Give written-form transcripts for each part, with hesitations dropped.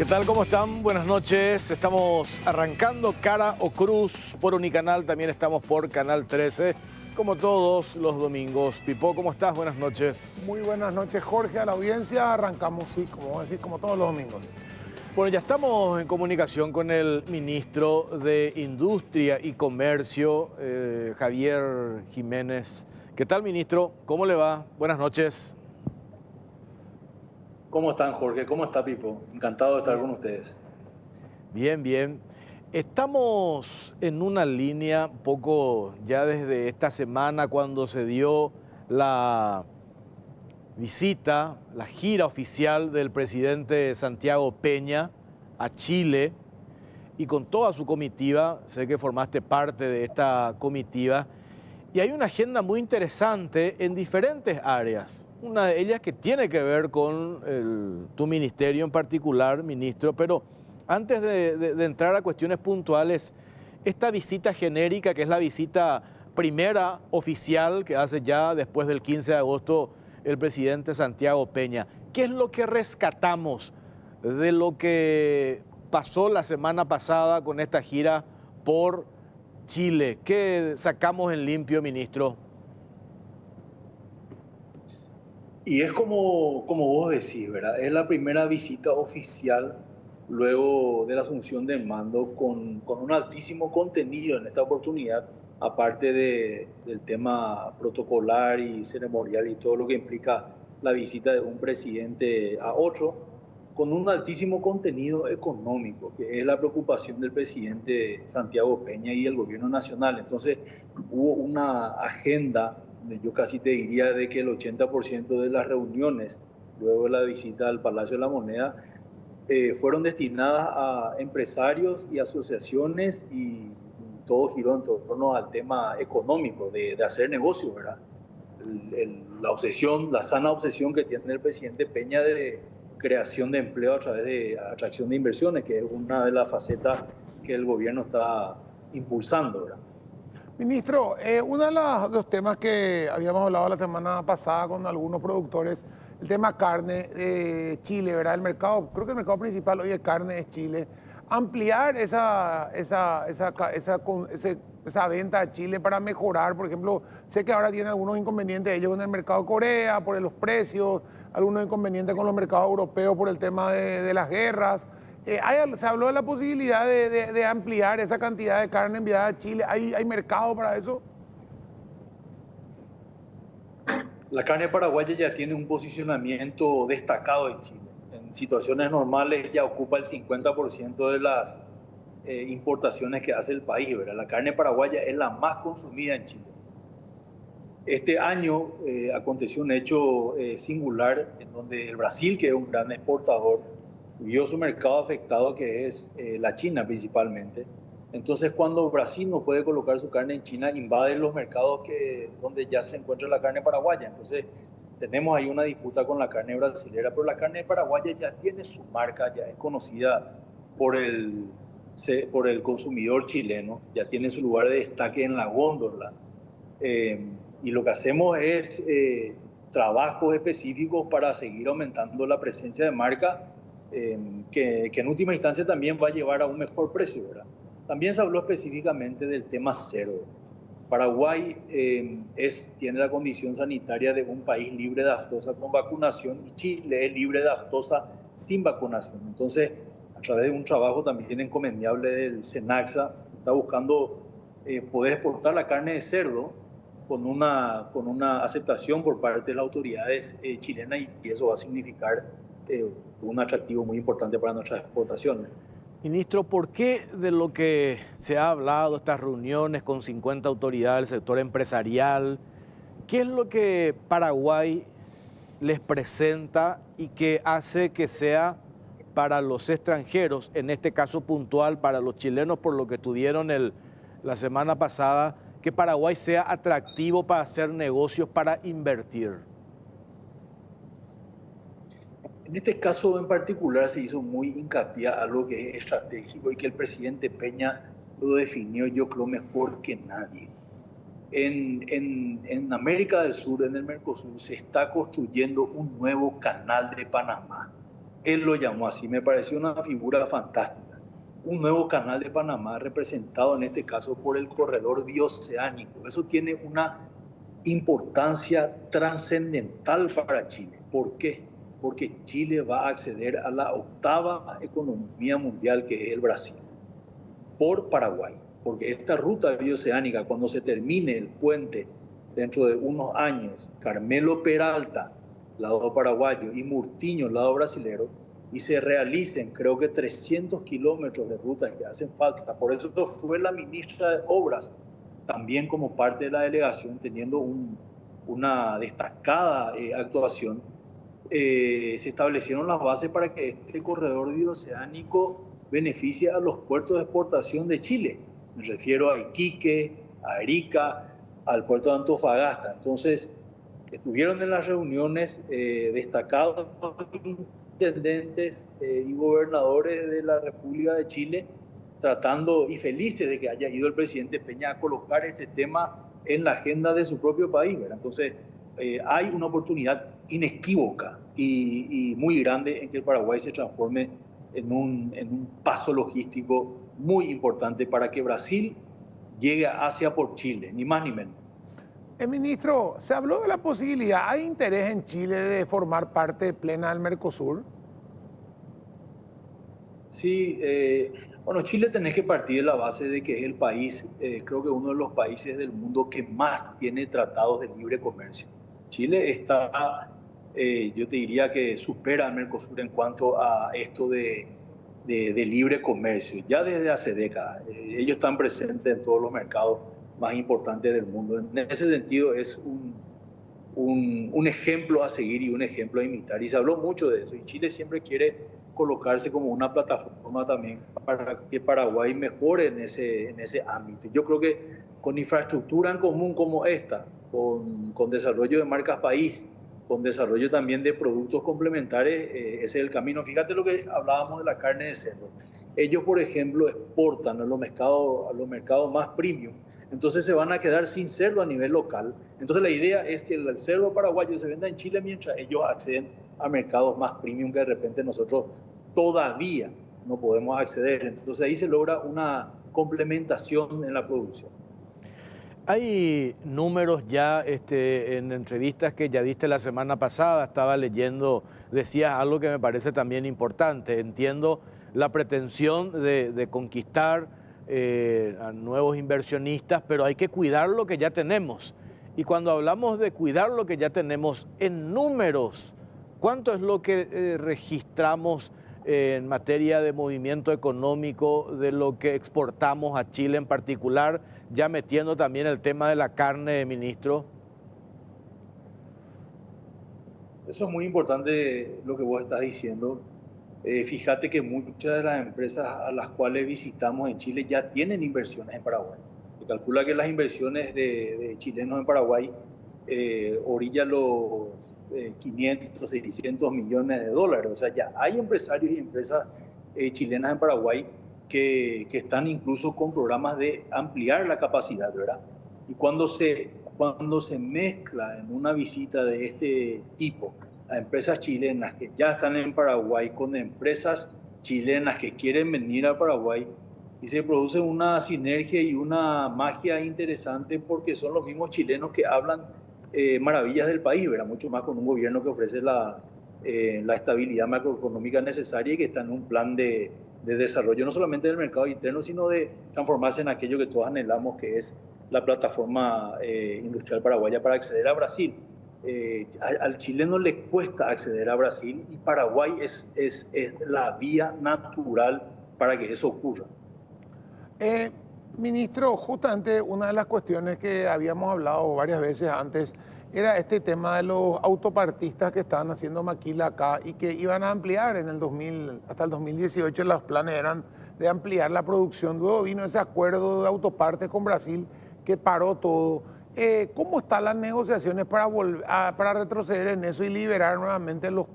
tal? ¿Cómo están? Buenas noches. Estamos arrancando Cara o Cruz por Unicanal. También estamos por Canal 13, como todos los domingos. Pipo, ¿cómo estás? Buenas noches. Muy buenas noches, Jorge, a la audiencia. Arrancamos, sí, como vamos a decir, como todos los domingos. Bueno, ya estamos en comunicación con el ministro de Industria y Comercio, Javier Jiménez. ¿Qué tal, ministro? ¿Cómo le va? Buenas noches. ¿Cómo están, Jorge? ¿Cómo está, Pipo? Encantado de estar con ustedes. Bien, bien. Estamos en una línea un poco ya desde esta semana cuando se dio la visita, la gira oficial del presidente Santiago Peña a Chile y con toda su comitiva. Sé que formaste parte de esta comitiva y hay una agenda muy interesante en diferentes áreas. Una de ellas que tiene que ver con tu ministerio en particular, ministro, pero antes de entrar a cuestiones puntuales, esta visita genérica, que es la visita primera oficial que hace ya después del 15 de agosto el presidente Santiago Peña, ¿qué es lo que rescatamos de lo que pasó la semana pasada con esta gira por Chile? ¿Qué sacamos en limpio, ministro? Y es como vos decís, ¿verdad? Es la primera visita oficial luego de la asunción del mando con un altísimo contenido en esta oportunidad, aparte del tema protocolar y ceremonial y todo lo que implica la visita de un presidente a otro, con un altísimo contenido económico, que es la preocupación del presidente Santiago Peña y el gobierno nacional. Entonces, hubo una agenda, yo casi te diría de que el 80% de las reuniones, luego de la visita al Palacio de la Moneda, fueron destinadas a empresarios y asociaciones y todo giró en torno al tema económico, de hacer negocios, ¿verdad? La obsesión, la sana obsesión que tiene el presidente Peña de creación de empleo a través de atracción de inversiones, que es una de las facetas que el gobierno está impulsando, ¿verdad? Ministro, uno de los temas que habíamos hablado la semana pasada con algunos productores, el tema carne de Chile, ¿verdad? El mercado, creo que el mercado principal hoy de carne es Chile. Ampliar esa venta a Chile para mejorar, por ejemplo, sé que ahora tienen algunos inconvenientes ellos con el mercado de Corea por los precios, algunos inconvenientes con los mercados europeos por el tema de las guerras. Se habló de la posibilidad de ampliar esa cantidad de carne enviada a Chile. ¿Hay mercado para eso? La carne paraguaya ya tiene un posicionamiento destacado en Chile. En situaciones normales ya ocupa el 50% de las importaciones que hace el país, ¿verdad? La carne paraguaya es la más consumida en Chile. Este año aconteció un hecho singular en donde el Brasil, que es un gran exportador, vio su mercado afectado, que es la China principalmente. Entonces, cuando Brasil no puede colocar su carne en China, invade los mercados donde ya se encuentra la carne paraguaya. Entonces, tenemos ahí una disputa con la carne brasilera, pero la carne paraguaya ya tiene su marca, ya es conocida por el consumidor chileno, ya tiene su lugar de destaque en la góndola. Y lo que hacemos es trabajos específicos para seguir aumentando la presencia de marca, que en última instancia también va a llevar a un mejor precio, ¿verdad? También se habló específicamente del tema cerdo. Paraguay tiene la condición sanitaria de un país libre de aftosa con vacunación y Chile es libre de aftosa sin vacunación. Entonces, a través de un trabajo también encomiable del SENACSA, se está buscando poder exportar la carne de cerdo con una aceptación por parte de las autoridades chilenas, y eso va a significar un atractivo muy importante para nuestras exportaciones. Ministro, ¿por qué de lo que se ha hablado, estas reuniones con 50 autoridades del sector empresarial, qué es lo que Paraguay les presenta y que hace que sea para los extranjeros, en este caso puntual para los chilenos por lo que tuvieron la semana pasada, que Paraguay sea atractivo para hacer negocios, para invertir? En este caso en particular se hizo muy hincapié a algo que es estratégico y que el presidente Peña lo definió, yo creo, mejor que nadie. En América del Sur, en el Mercosur, se está construyendo un nuevo canal de Panamá. Él lo llamó así, me pareció una figura fantástica. Un nuevo canal de Panamá representado en este caso por el corredor bioceánico. Eso tiene una importancia trascendental para Chile. ¿Por qué? Porque Chile va a acceder a la octava economía mundial, que es el Brasil, por Paraguay. Porque esta ruta bioceánica, cuando se termine el puente dentro de unos años, Carmelo Peralta, lado paraguayo, y Murtiño, lado brasilero, y se realicen, creo que 300 kilómetros de rutas que hacen falta. Por eso fue la ministra de Obras, también como parte de la delegación, teniendo una destacada actuación. Se establecieron las bases para que este corredor bioceánico beneficie a los puertos de exportación de Chile. Me refiero a Iquique, a Arica, al puerto de Antofagasta. Entonces, estuvieron en las reuniones destacados intendentes y gobernadores de la República de Chile, tratando y felices de que haya ido el presidente Peña a colocar este tema en la agenda de su propio país, ¿verdad? Entonces, hay una oportunidad inequívoca y muy grande en que el Paraguay se transforme en un paso logístico muy importante para que Brasil llegue a Asia por Chile, ni más ni menos. Ministro, se habló de la posibilidad, ¿hay interés en Chile de formar parte plena del Mercosur? Sí, bueno, Chile tenés que partir de la base de que es el país, creo que uno de los países del mundo que más tiene tratados de libre comercio. Chile está, yo te diría que supera al Mercosur en cuanto a esto de libre comercio, ya desde hace décadas. Ellos están presentes en todos los mercados más importantes del mundo. En ese sentido es un ejemplo a seguir y un ejemplo a imitar. Y se habló mucho de eso. Y Chile siempre quiere colocarse como una plataforma también para que Paraguay mejore en ese ámbito. Yo creo que con infraestructura en común como esta, con desarrollo de marcas país, con desarrollo también de productos complementarios, ese es el camino. Fíjate lo que hablábamos de la carne de cerdo. Ellos, por ejemplo, exportan a los mercados más premium, entonces se van a quedar sin cerdo a nivel local. Entonces la idea es que el cerdo paraguayo se venda en Chile mientras ellos acceden a mercados más premium que de repente nosotros todavía no podemos acceder. Entonces ahí se logra una complementación en la producción. Hay números ya en entrevistas que ya diste la semana pasada, estaba leyendo, decías algo que me parece también importante. Entiendo la pretensión de conquistar a nuevos inversionistas, pero hay que cuidar lo que ya tenemos. Y cuando hablamos de cuidar lo que ya tenemos en números, ¿cuánto es lo que registramos en materia de movimiento económico de lo que exportamos a Chile en particular, ya metiendo también el tema de la carne, ministro? Eso es muy importante lo que vos estás diciendo. Fíjate que muchas de las empresas a las cuales visitamos en Chile ya tienen inversiones en Paraguay. Se calcula que las inversiones de chilenos en Paraguay orillan los 500, 600 millones de dólares. O sea, ya hay empresarios y empresas chilenas en Paraguay que están incluso con programas de ampliar la capacidad, ¿verdad? Y cuando se mezcla en una visita de este tipo a empresas chilenas que ya están en Paraguay con empresas chilenas que quieren venir a Paraguay, y se produce una sinergia y una magia interesante porque son los mismos chilenos que hablan maravillas del país, ¿verdad? Mucho más con un gobierno que ofrece la estabilidad macroeconómica necesaria y que está en un plan de desarrollo no solamente del mercado interno, sino de transformarse en aquello que todos anhelamos, que es la plataforma industrial paraguaya para acceder a Brasil. Al chileno le cuesta acceder a Brasil y Paraguay es la vía natural para que eso ocurra. Ministro, justamente una de las cuestiones que habíamos hablado varias veces antes era este tema de los autopartistas que estaban haciendo maquila acá y que iban a ampliar en el 2000, hasta el 2018 los planes eran de ampliar la producción. Luego vino ese acuerdo de autopartes con Brasil que paró todo. ¿Cómo están las negociaciones para retroceder en eso y liberar nuevamente los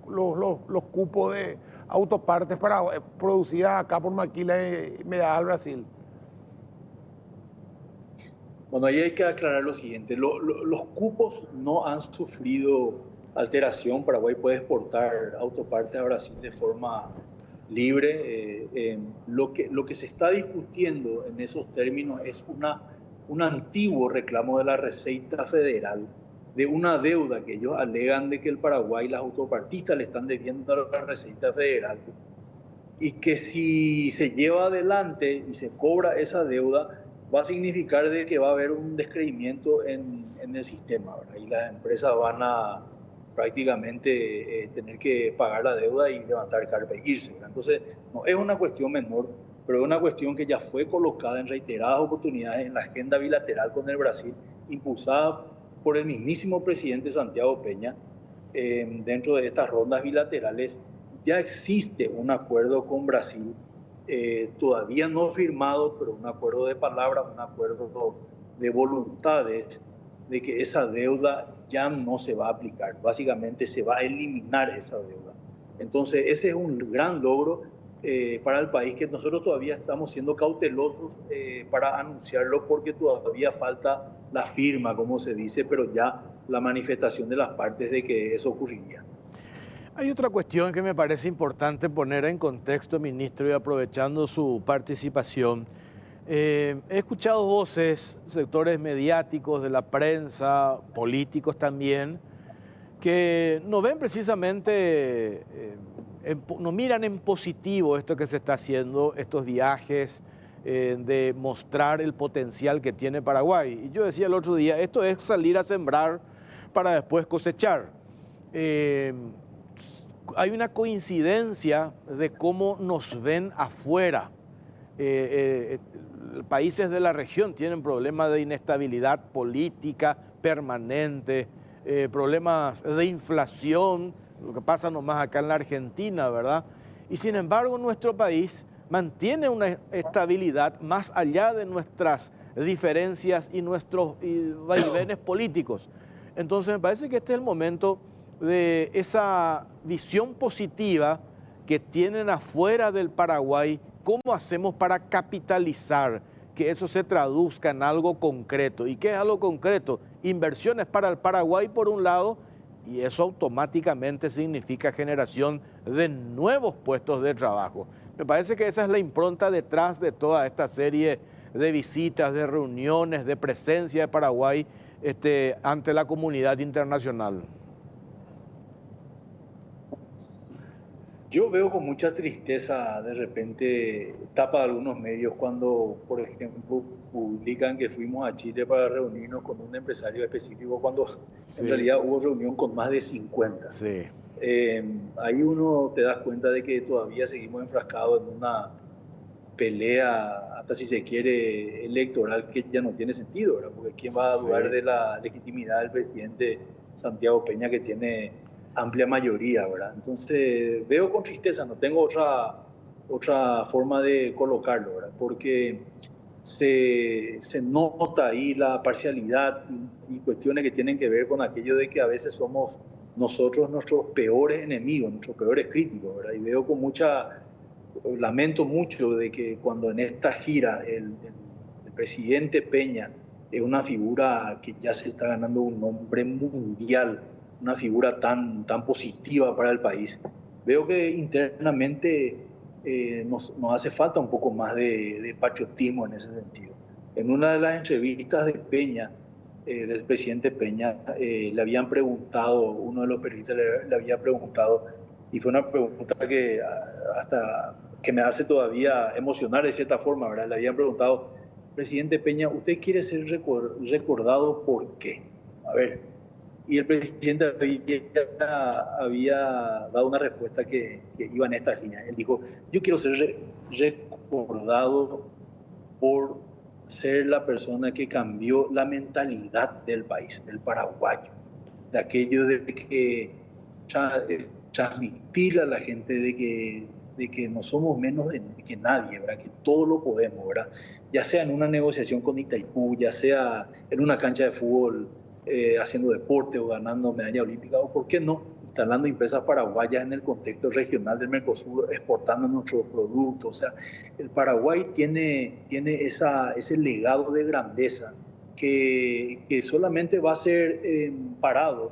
cupos de autopartes producidas acá por maquila mediada al Brasil? Bueno, ahí hay que aclarar lo siguiente. Los cupos no han sufrido alteración, Paraguay puede exportar autopartes a Brasil de forma libre. Lo que se está discutiendo en esos términos es un antiguo reclamo de la Receita Federal, de una deuda que ellos alegan de que el Paraguay, las autopartistas le están debiendo a la Receita Federal, y que si se lleva adelante y se cobra esa deuda, va a significar de que va a haber un descreimiento en el sistema, ¿verdad? Y las empresas van a prácticamente tener que pagar la deuda y levantar carpa y irse, ¿verdad? Entonces, no es una cuestión menor, pero es una cuestión que ya fue colocada en reiteradas oportunidades en la agenda bilateral con el Brasil, impulsada por el mismísimo presidente Santiago Peña. Dentro de estas rondas bilaterales ya existe un acuerdo con Brasil, todavía no firmado, pero un acuerdo de palabra, un acuerdo de voluntades de que esa deuda ya no se va a aplicar. Básicamente se va a eliminar esa deuda. Entonces ese es un gran logro para el país, que nosotros todavía estamos siendo cautelosos para anunciarlo, porque todavía falta la firma, como se dice, pero ya la manifestación de las partes de que eso ocurriría. Hay otra cuestión que me parece importante poner en contexto, ministro, y aprovechando su participación. He escuchado voces, sectores mediáticos de la prensa, políticos también, que no ven precisamente, no miran en positivo esto que se está haciendo, estos viajes, de mostrar el potencial que tiene Paraguay. Y yo decía el otro día, esto es salir a sembrar para después cosechar. Hay una coincidencia de cómo nos ven afuera. Países de la región tienen problemas de inestabilidad política permanente, problemas de inflación, lo que pasa nomás acá en la Argentina, ¿verdad? Y sin embargo nuestro país mantiene una estabilidad más allá de nuestras diferencias y nuestros vaivenes políticos. Entonces me parece que este es el momento de esa visión positiva que tienen afuera del Paraguay. ¿Cómo hacemos para capitalizar que eso se traduzca en algo concreto? ¿Y qué es algo concreto? Inversiones para el Paraguay por un lado, y eso automáticamente significa generación de nuevos puestos de trabajo. Me parece que esa es la impronta detrás de toda esta serie de visitas, de reuniones, de presencia de Paraguay ante la comunidad internacional. Yo veo con mucha tristeza de repente tapa de algunos medios cuando, por ejemplo, publican que fuimos a Chile para reunirnos con un empresario específico, cuando Sí. en realidad hubo reunión con más de 50. Sí. Ahí uno te das cuenta de que todavía seguimos enfrascados en una pelea, hasta si se quiere, electoral, que ya no tiene sentido, ¿verdad? Porque ¿quién va a dudar de la legitimidad del presidente Santiago Peña, que tiene amplia mayoría, ¿verdad? Entonces veo con tristeza, no tengo otra forma de colocarlo, ¿verdad? Porque se nota ahí la parcialidad y cuestiones que tienen que ver con aquello de que a veces somos nosotros nuestros peores enemigos, nuestros peores críticos, ¿verdad? Y veo con lamento mucho de que cuando en esta gira el presidente Peña es una figura que ya se está ganando un nombre mundial, una figura tan positiva para el país, veo que internamente nos hace falta un poco más de patriotismo en ese sentido. En una de las entrevistas de Peña, del presidente Peña, le habían preguntado, uno de los periodistas le había preguntado, y fue una pregunta que hasta que me hace todavía emocionar de cierta forma, ¿verdad? Le habían preguntado, presidente Peña, ¿usted quiere ser recordado por qué? A ver, y el presidente había dado una respuesta que iba en esta línea. Él dijo, yo quiero ser recordado por ser la persona que cambió la mentalidad del país, del paraguayo, de aquello de que transmitir a la gente de que no somos menos que nadie, ¿verdad? Que todo lo podemos, ¿verdad? Ya sea en una negociación con Itaipú, ya sea en una cancha de fútbol, haciendo deporte o ganando medalla olímpica, o por qué no, instalando empresas paraguayas en el contexto regional del Mercosur, exportando nuestros productos. O sea, el Paraguay tiene ese legado de grandeza que solamente va a ser parado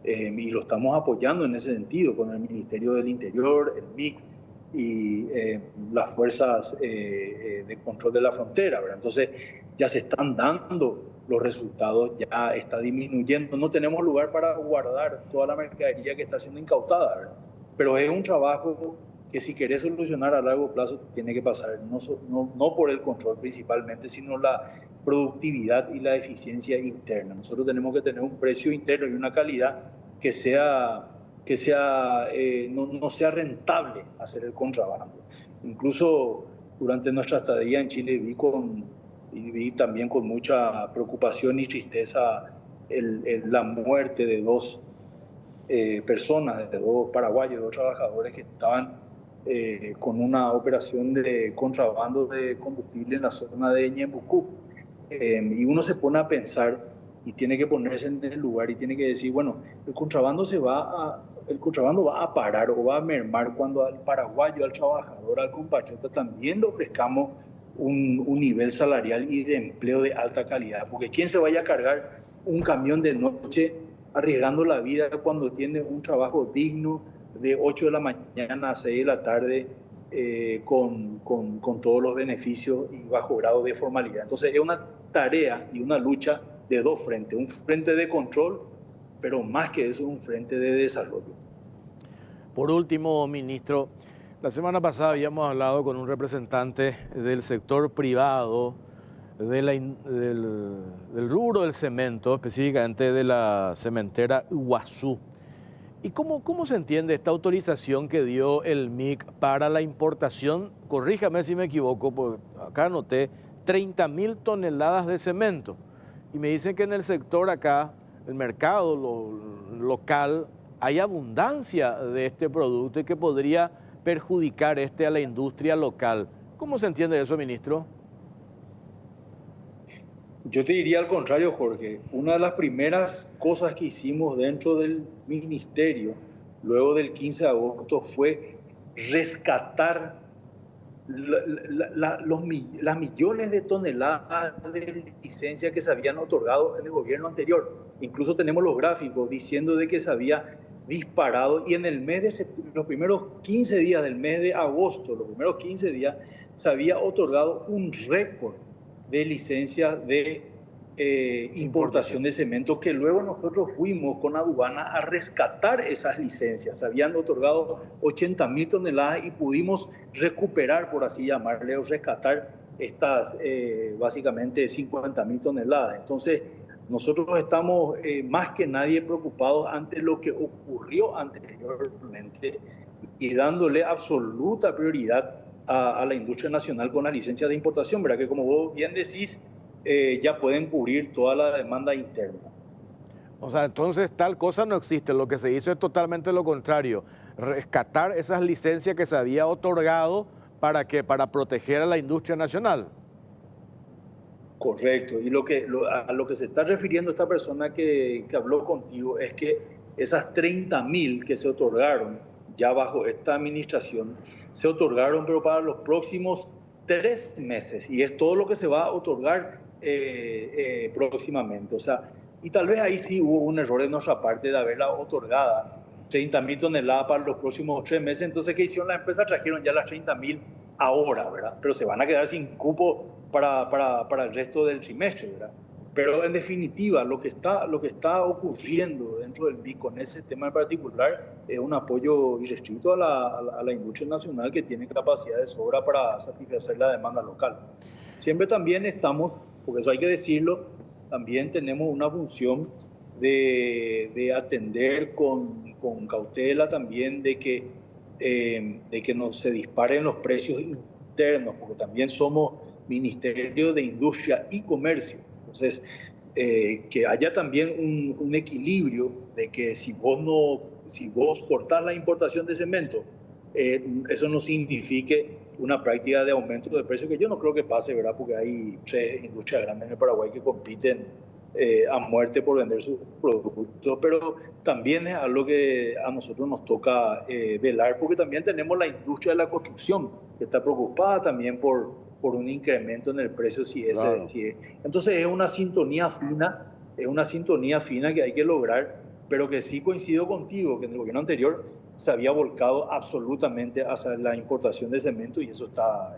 y lo estamos apoyando en ese sentido con el Ministerio del Interior, el MIC y las fuerzas de control de la frontera, ¿verdad? Entonces ya se están dando los resultados, ya está disminuyendo. No tenemos lugar para guardar toda la mercadería que está siendo incautada, ¿verdad? Pero es un trabajo que si querés solucionar a largo plazo tiene que pasar no por el control principalmente, sino la productividad y la eficiencia interna. Nosotros tenemos que tener un precio interno y una calidad que no sea rentable hacer el contrabando. Incluso durante nuestra estadía en Chile vi también con mucha preocupación y tristeza la muerte de dos personas, de dos paraguayos, dos trabajadores que estaban con una operación de contrabando de combustible en la zona de Ñembucú. Y uno se pone a pensar y tiene que ponerse en el lugar y tiene que decir, bueno, el contrabando va a parar o va a mermar cuando al paraguayo, al trabajador, al compatriota también le ofrezcamos un nivel salarial y de empleo de alta calidad. Porque ¿quién se vaya a cargar un camión de noche arriesgando la vida cuando tiene un trabajo digno de 8 de la mañana a 6 de la tarde con todos los beneficios y bajo grado de formalidad? Entonces es una tarea y una lucha de dos frentes, un frente de control, pero más que eso, un frente de desarrollo. Por último, ministro, la semana pasada habíamos hablado con un representante del sector privado, del rubro del cemento, específicamente de la cementera Iguazú. ¿Y cómo se entiende esta autorización que dio el MIC para la importación? Corríjame si me equivoco, porque acá anoté 30.000 toneladas de cemento. Y me dicen que en el sector acá, el mercado local, hay abundancia de este producto y que podría perjudicar a la industria local. ¿Cómo se entiende eso, ministro? Yo te diría al contrario, Jorge. Una de las primeras cosas que hicimos dentro del ministerio, luego del 15 de agosto, fue rescatar las millones de toneladas de licencias que se habían otorgado en el gobierno anterior. Incluso tenemos los gráficos diciendo de que se había disparado y en los primeros 15 días del mes de agosto, los primeros 15 días, se había otorgado un récord de licencias de importación de cemento, que luego nosotros fuimos con aduana a rescatar esas licencias. Se habían otorgado 80.000 toneladas y pudimos recuperar, por así llamarle, o rescatar estas básicamente 50.000 toneladas. Entonces, nosotros estamos más que nadie preocupados ante lo que ocurrió anteriormente y dándole absoluta prioridad a la industria nacional con la licencia de importación, ¿verdad? Que como vos bien decís, ya pueden cubrir toda la demanda interna. O sea, entonces tal cosa no existe. Lo que se hizo es totalmente lo contrario. Rescatar esas licencias que se había otorgado para proteger a la industria nacional. Correcto. Y a lo que se está refiriendo esta persona que habló contigo es que esas 30.000 que se otorgaron ya bajo esta administración, se otorgaron pero para los próximos 3 meses. Y es todo lo que se va a otorgar próximamente. O sea, y tal vez ahí sí hubo un error de nuestra parte de haberla otorgada 30.000 toneladas para los próximos 3 meses. Entonces, ¿qué hicieron las empresas? Trajeron ya las 30.000 ahora, ¿verdad? Pero se van a quedar sin cupo para el resto del trimestre, ¿verdad? Pero en definitiva, lo que está ocurriendo dentro del MIC con ese tema en particular es un apoyo irrestricto a la industria nacional que tiene capacidad de sobra para satisfacer la demanda local. Siempre también estamos, porque eso hay que decirlo, también tenemos una función de atender con cautela también de que no se disparen los precios internos, porque también somos Ministerio de Industria y Comercio. Entonces, que haya también un equilibrio de que si vos cortás la importación de cemento, eso no signifique una práctica de aumento de precios, que yo no creo que pase, ¿verdad? Porque hay 3 industrias grandes en el Paraguay que compiten a muerte por vender sus productos, pero también es algo que a nosotros nos toca velar, porque también tenemos la industria de la construcción, que está preocupada también por un incremento en el precio Entonces es una sintonía fina que hay que lograr pero que sí coincido contigo, que en el gobierno anterior se había volcado absolutamente hacia la importación de cemento y eso está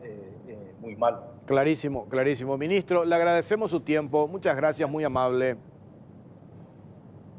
muy mal. Clarísimo, clarísimo. Ministro, le agradecemos su tiempo. Muchas gracias, muy amable.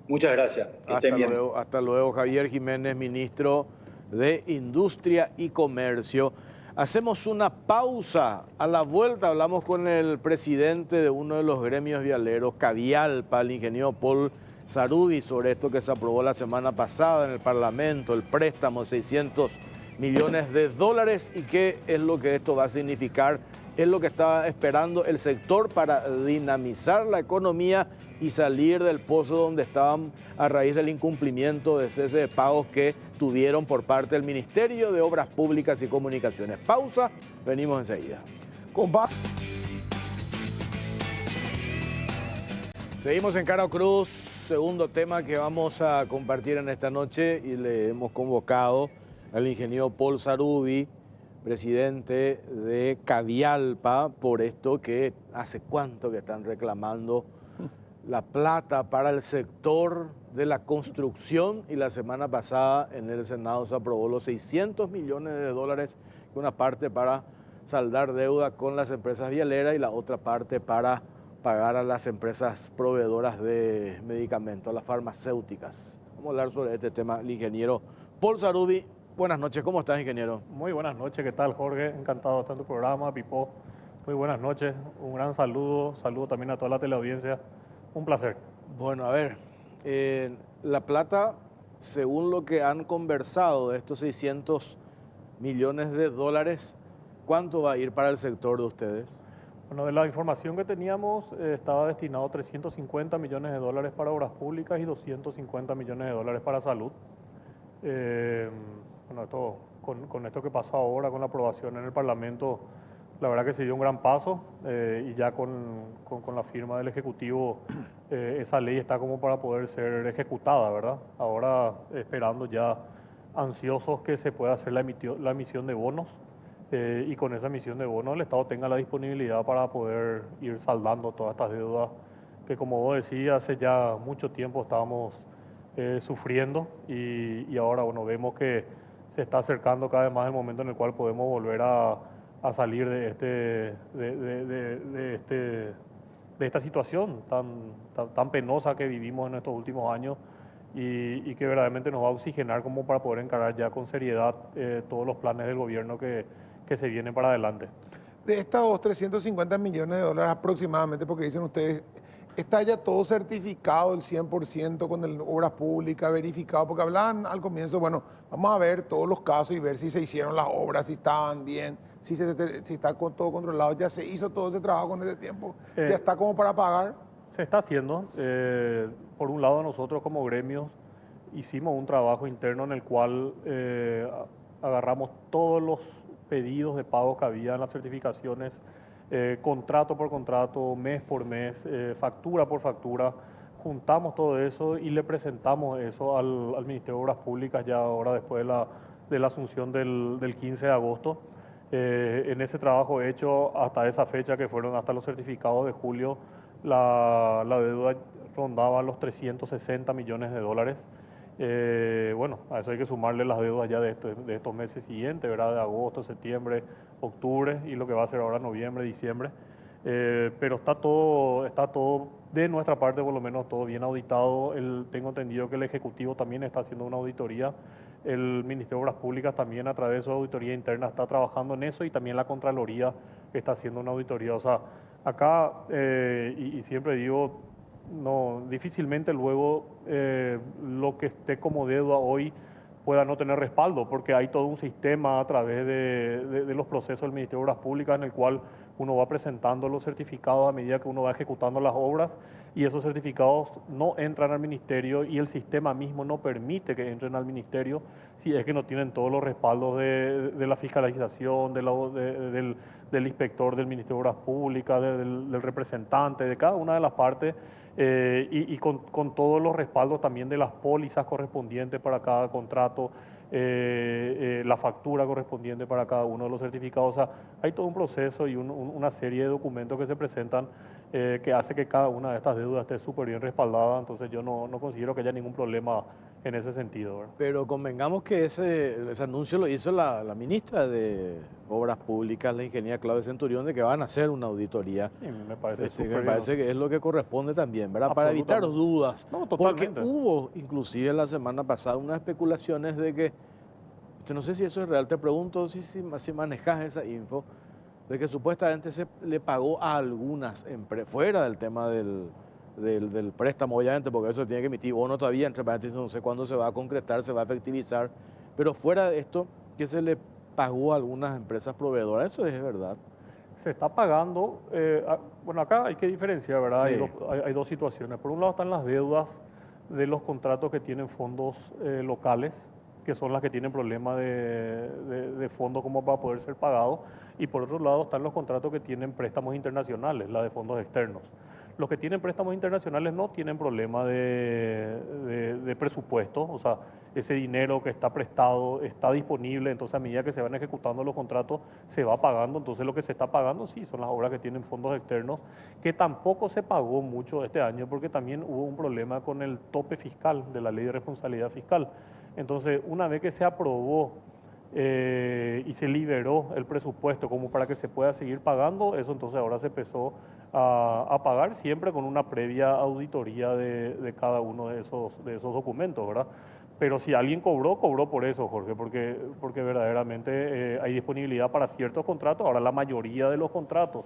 Muchas gracias, que estén bien. Hasta luego, Javier Jiménez, ministro de Industria y Comercio. Hacemos una pausa. A la vuelta hablamos con el presidente de uno de los gremios vialeros, Cavialpa, el ingeniero Paul Sarubi, sobre esto que se aprobó la semana pasada en el Parlamento, el préstamo de 600 millones de dólares y qué es lo que esto va a significar. Es lo que está esperando el sector para dinamizar la economía y salir del pozo donde estaban a raíz del incumplimiento de cese de pagos que tuvieron por parte del Ministerio de Obras Públicas y Comunicaciones. Pausa, venimos enseguida. Seguimos en Caro Cruz, segundo tema que vamos a compartir en esta noche y le hemos convocado al ingeniero Paul Sarubi, presidente de Cavialpa, por esto que hace cuánto que están reclamando la plata para el sector de la construcción y la semana pasada en el Senado se aprobó los 600 millones de dólares, una parte para saldar deuda con las empresas vialeras y la otra parte para pagar a las empresas proveedoras de medicamentos, a las farmacéuticas. Vamos a hablar sobre este tema, el ingeniero Paul Sarubi. Buenas noches, ¿cómo estás, ingeniero? Muy buenas noches, ¿qué tal, Jorge? Encantado de estar en tu programa, Pipo. Muy buenas noches, un gran saludo también a toda la teleaudiencia. Un placer. Bueno, a ver, La Plata, según lo que han conversado de estos 600 millones de dólares, ¿cuánto va a ir para el sector de ustedes? Bueno, de la información que teníamos, estaba destinado 350 millones de dólares para obras públicas y 250 millones de dólares para salud. Bueno, esto, con esto que pasó ahora, con la aprobación en el Parlamento, la verdad que se dio un gran paso y ya con la firma del Ejecutivo esa ley está como para poder ser ejecutada, ¿verdad? Ahora esperando ya ansiosos que se pueda hacer la emisión de bonos y con esa emisión de bonos el Estado tenga la disponibilidad para poder ir saldando todas estas deudas que, como vos decías, hace ya mucho tiempo estábamos sufriendo y ahora, bueno, vemos que se está acercando cada vez más el momento en el cual podemos volver a salir de esta situación tan penosa que vivimos en estos últimos años y que verdaderamente nos va a oxigenar como para poder encarar ya con seriedad todos los planes del gobierno que se vienen para adelante. De estos 350 millones de dólares aproximadamente, porque dicen ustedes, está ya todo certificado el 100% con obras públicas, verificado, porque hablaban al comienzo, bueno, vamos a ver todos los casos y ver si se hicieron las obras, si estaban bien, si está todo controlado. Ya se hizo todo ese trabajo con ese tiempo, ya está como para pagar. Se está haciendo. Por un lado, nosotros como gremios hicimos un trabajo interno en el cual agarramos todos los pedidos de pago que había en las certificaciones, contrato por contrato, mes por mes, factura por factura, juntamos todo eso y le presentamos eso al Ministerio de Obras Públicas ya ahora después de la asunción del 15 de agosto. En ese trabajo hecho hasta esa fecha, que fueron hasta los certificados de julio, la deuda rondaba los 360 millones de dólares. Bueno, a eso hay que sumarle las deudas ya de estos meses siguientes, ¿verdad? De agosto, septiembre, octubre y lo que va a ser ahora noviembre, diciembre. Pero está todo de nuestra parte, por lo menos todo bien auditado. Tengo entendido que el Ejecutivo también está haciendo una auditoría. El Ministerio de Obras Públicas también a través de su auditoría interna está trabajando en eso y también la Contraloría está haciendo una auditoría. O sea, acá, y siempre digo, no, difícilmente luego lo que esté como deuda hoy pueda no tener respaldo, porque hay todo un sistema a través de los procesos del Ministerio de Obras Públicas en el cual uno va presentando los certificados a medida que uno va ejecutando las obras y esos certificados no entran al Ministerio y el sistema mismo no permite que entren al Ministerio si es que no tienen todos los respaldos de la fiscalización, del inspector del Ministerio de Obras Públicas, del representante, de cada una de las partes. Y con todos los respaldos también de las pólizas correspondientes para cada contrato, la factura correspondiente para cada uno de los certificados. O sea, hay todo un proceso y una serie de documentos que se presentan que hace que cada una de estas deudas esté súper bien respaldada. Entonces yo no considero que haya ningún problema en ese sentido, ¿verdad? Pero convengamos que ese anuncio lo hizo la ministra de Obras Públicas, la ingeniera Claudia Centurión, de que van a hacer una auditoría. Y me parece Que súper me bien. parece que es lo que corresponde también, ¿verdad? Para evitar Absolutamente. dudas. No, Porque totalmente. hubo, inclusive la semana pasada, unas especulaciones de que, no sé si eso es real, te pregunto si manejas esa info, de que supuestamente se le pagó a algunas empresas, fuera del tema del préstamo, obviamente, porque eso tiene que emitir bono todavía, entre paréntesis, no sé cuándo se va a concretar, se va a efectivizar, pero fuera de esto, que se le pagó a algunas empresas proveedoras, eso es verdad. Se está pagando, bueno, acá hay que diferenciar, ¿verdad? Sí. Hay dos situaciones. Por un lado están las deudas de los contratos que tienen fondos locales, que son las que tienen problemas de fondo como para poder ser pagados. Y por otro lado están los contratos que tienen préstamos internacionales, la de fondos externos. Los que tienen préstamos internacionales no tienen problema de presupuesto, o sea, ese dinero que está prestado está disponible, entonces a medida que se van ejecutando los contratos se va pagando, entonces lo que se está pagando sí son las obras que tienen fondos externos, que tampoco se pagó mucho este año porque también hubo un problema con el tope fiscal de la ley de responsabilidad fiscal. Entonces, una vez que se aprobó y se liberó el presupuesto como para que se pueda seguir pagando, eso entonces ahora se empezó a pagar siempre con una previa auditoría de cada uno de esos documentos, ¿verdad? Pero si alguien cobró, cobró por eso, Jorge, porque verdaderamente hay disponibilidad para ciertos contratos. Ahora la mayoría de los contratos,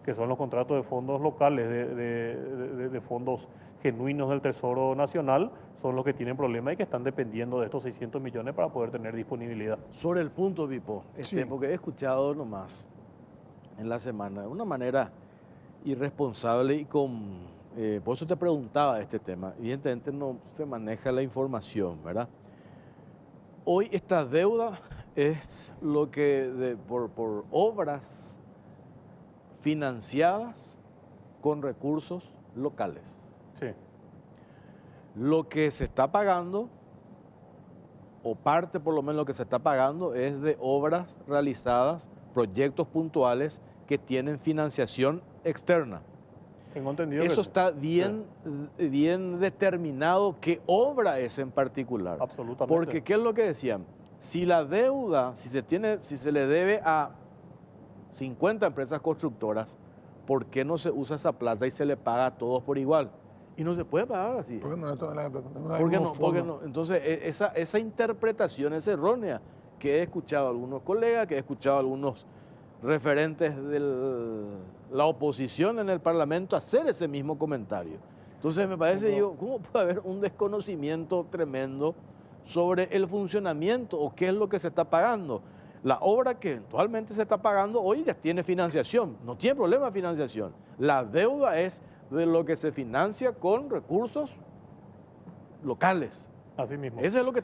que son los contratos de fondos locales, de fondos genuinos del Tesoro Nacional, son los que tienen problemas y que están dependiendo de estos 600 millones para poder tener disponibilidad. Sobre el punto, Vipo, Sí. porque he escuchado nomás en la semana de una manera irresponsable y por eso te preguntaba este tema. Evidentemente no se maneja la información, ¿verdad? Hoy esta deuda es lo que por obras financiadas con recursos locales. Sí, Lo que se está pagando, o parte por lo menos lo que se está pagando, es de obras realizadas, proyectos puntuales que tienen financiación externa. tengo entendido Eso que está bien determinado qué obra es en particular. absolutamente. Porque, ¿qué es lo que decían? Si la deuda, si se le debe a 50 empresas constructoras, ¿por qué no se usa esa plata y se le paga a todos por igual? Y no se puede pagar así. ¿Por qué no es toda la plata? No hay ¿Por qué unos no? Porque fondos. no. Entonces, esa interpretación es errónea, que he escuchado a algunos colegas, que he escuchado a algunos referentes de la oposición en el Parlamento hacer ese mismo comentario. Entonces, me parece, ¿cómo puede haber un desconocimiento tremendo sobre el funcionamiento o qué es lo que se está pagando? La obra que eventualmente se está pagando hoy ya tiene financiación, no tiene problema de financiación. La deuda es de lo que se financia con recursos locales. Así mismo. Eso es lo que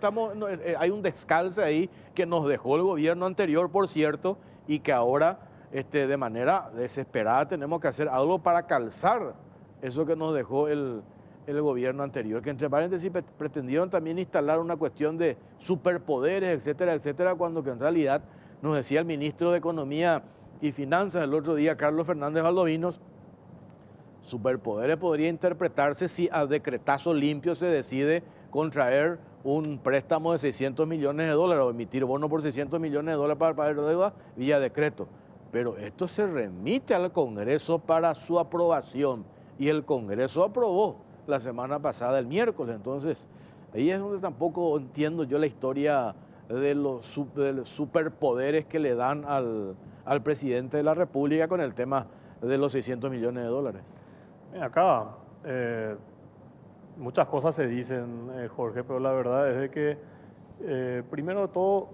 hay un descalce ahí que nos dejó el gobierno anterior, por cierto, y que ahora de manera desesperada tenemos que hacer algo para calzar eso que nos dejó el gobierno anterior, que entre paréntesis pretendieron también instalar una cuestión de superpoderes, etcétera, etcétera, cuando que en realidad nos decía el ministro de Economía y Finanzas el otro día, Carlos Fernández Valdovinos, superpoderes podría interpretarse si a decretazo limpio se decide contraer un préstamo de 600 millones de dólares o emitir bono por 600 millones de dólares para pagar deuda vía decreto. Pero esto se remite al Congreso para su aprobación y el Congreso aprobó la semana pasada, el miércoles. Entonces, ahí es donde tampoco entiendo yo la historia de los superpoderes que le dan al presidente de la República con el tema de los 600 millones de dólares. Acá muchas cosas se dicen, Jorge, pero la verdad es de que, primero de todo,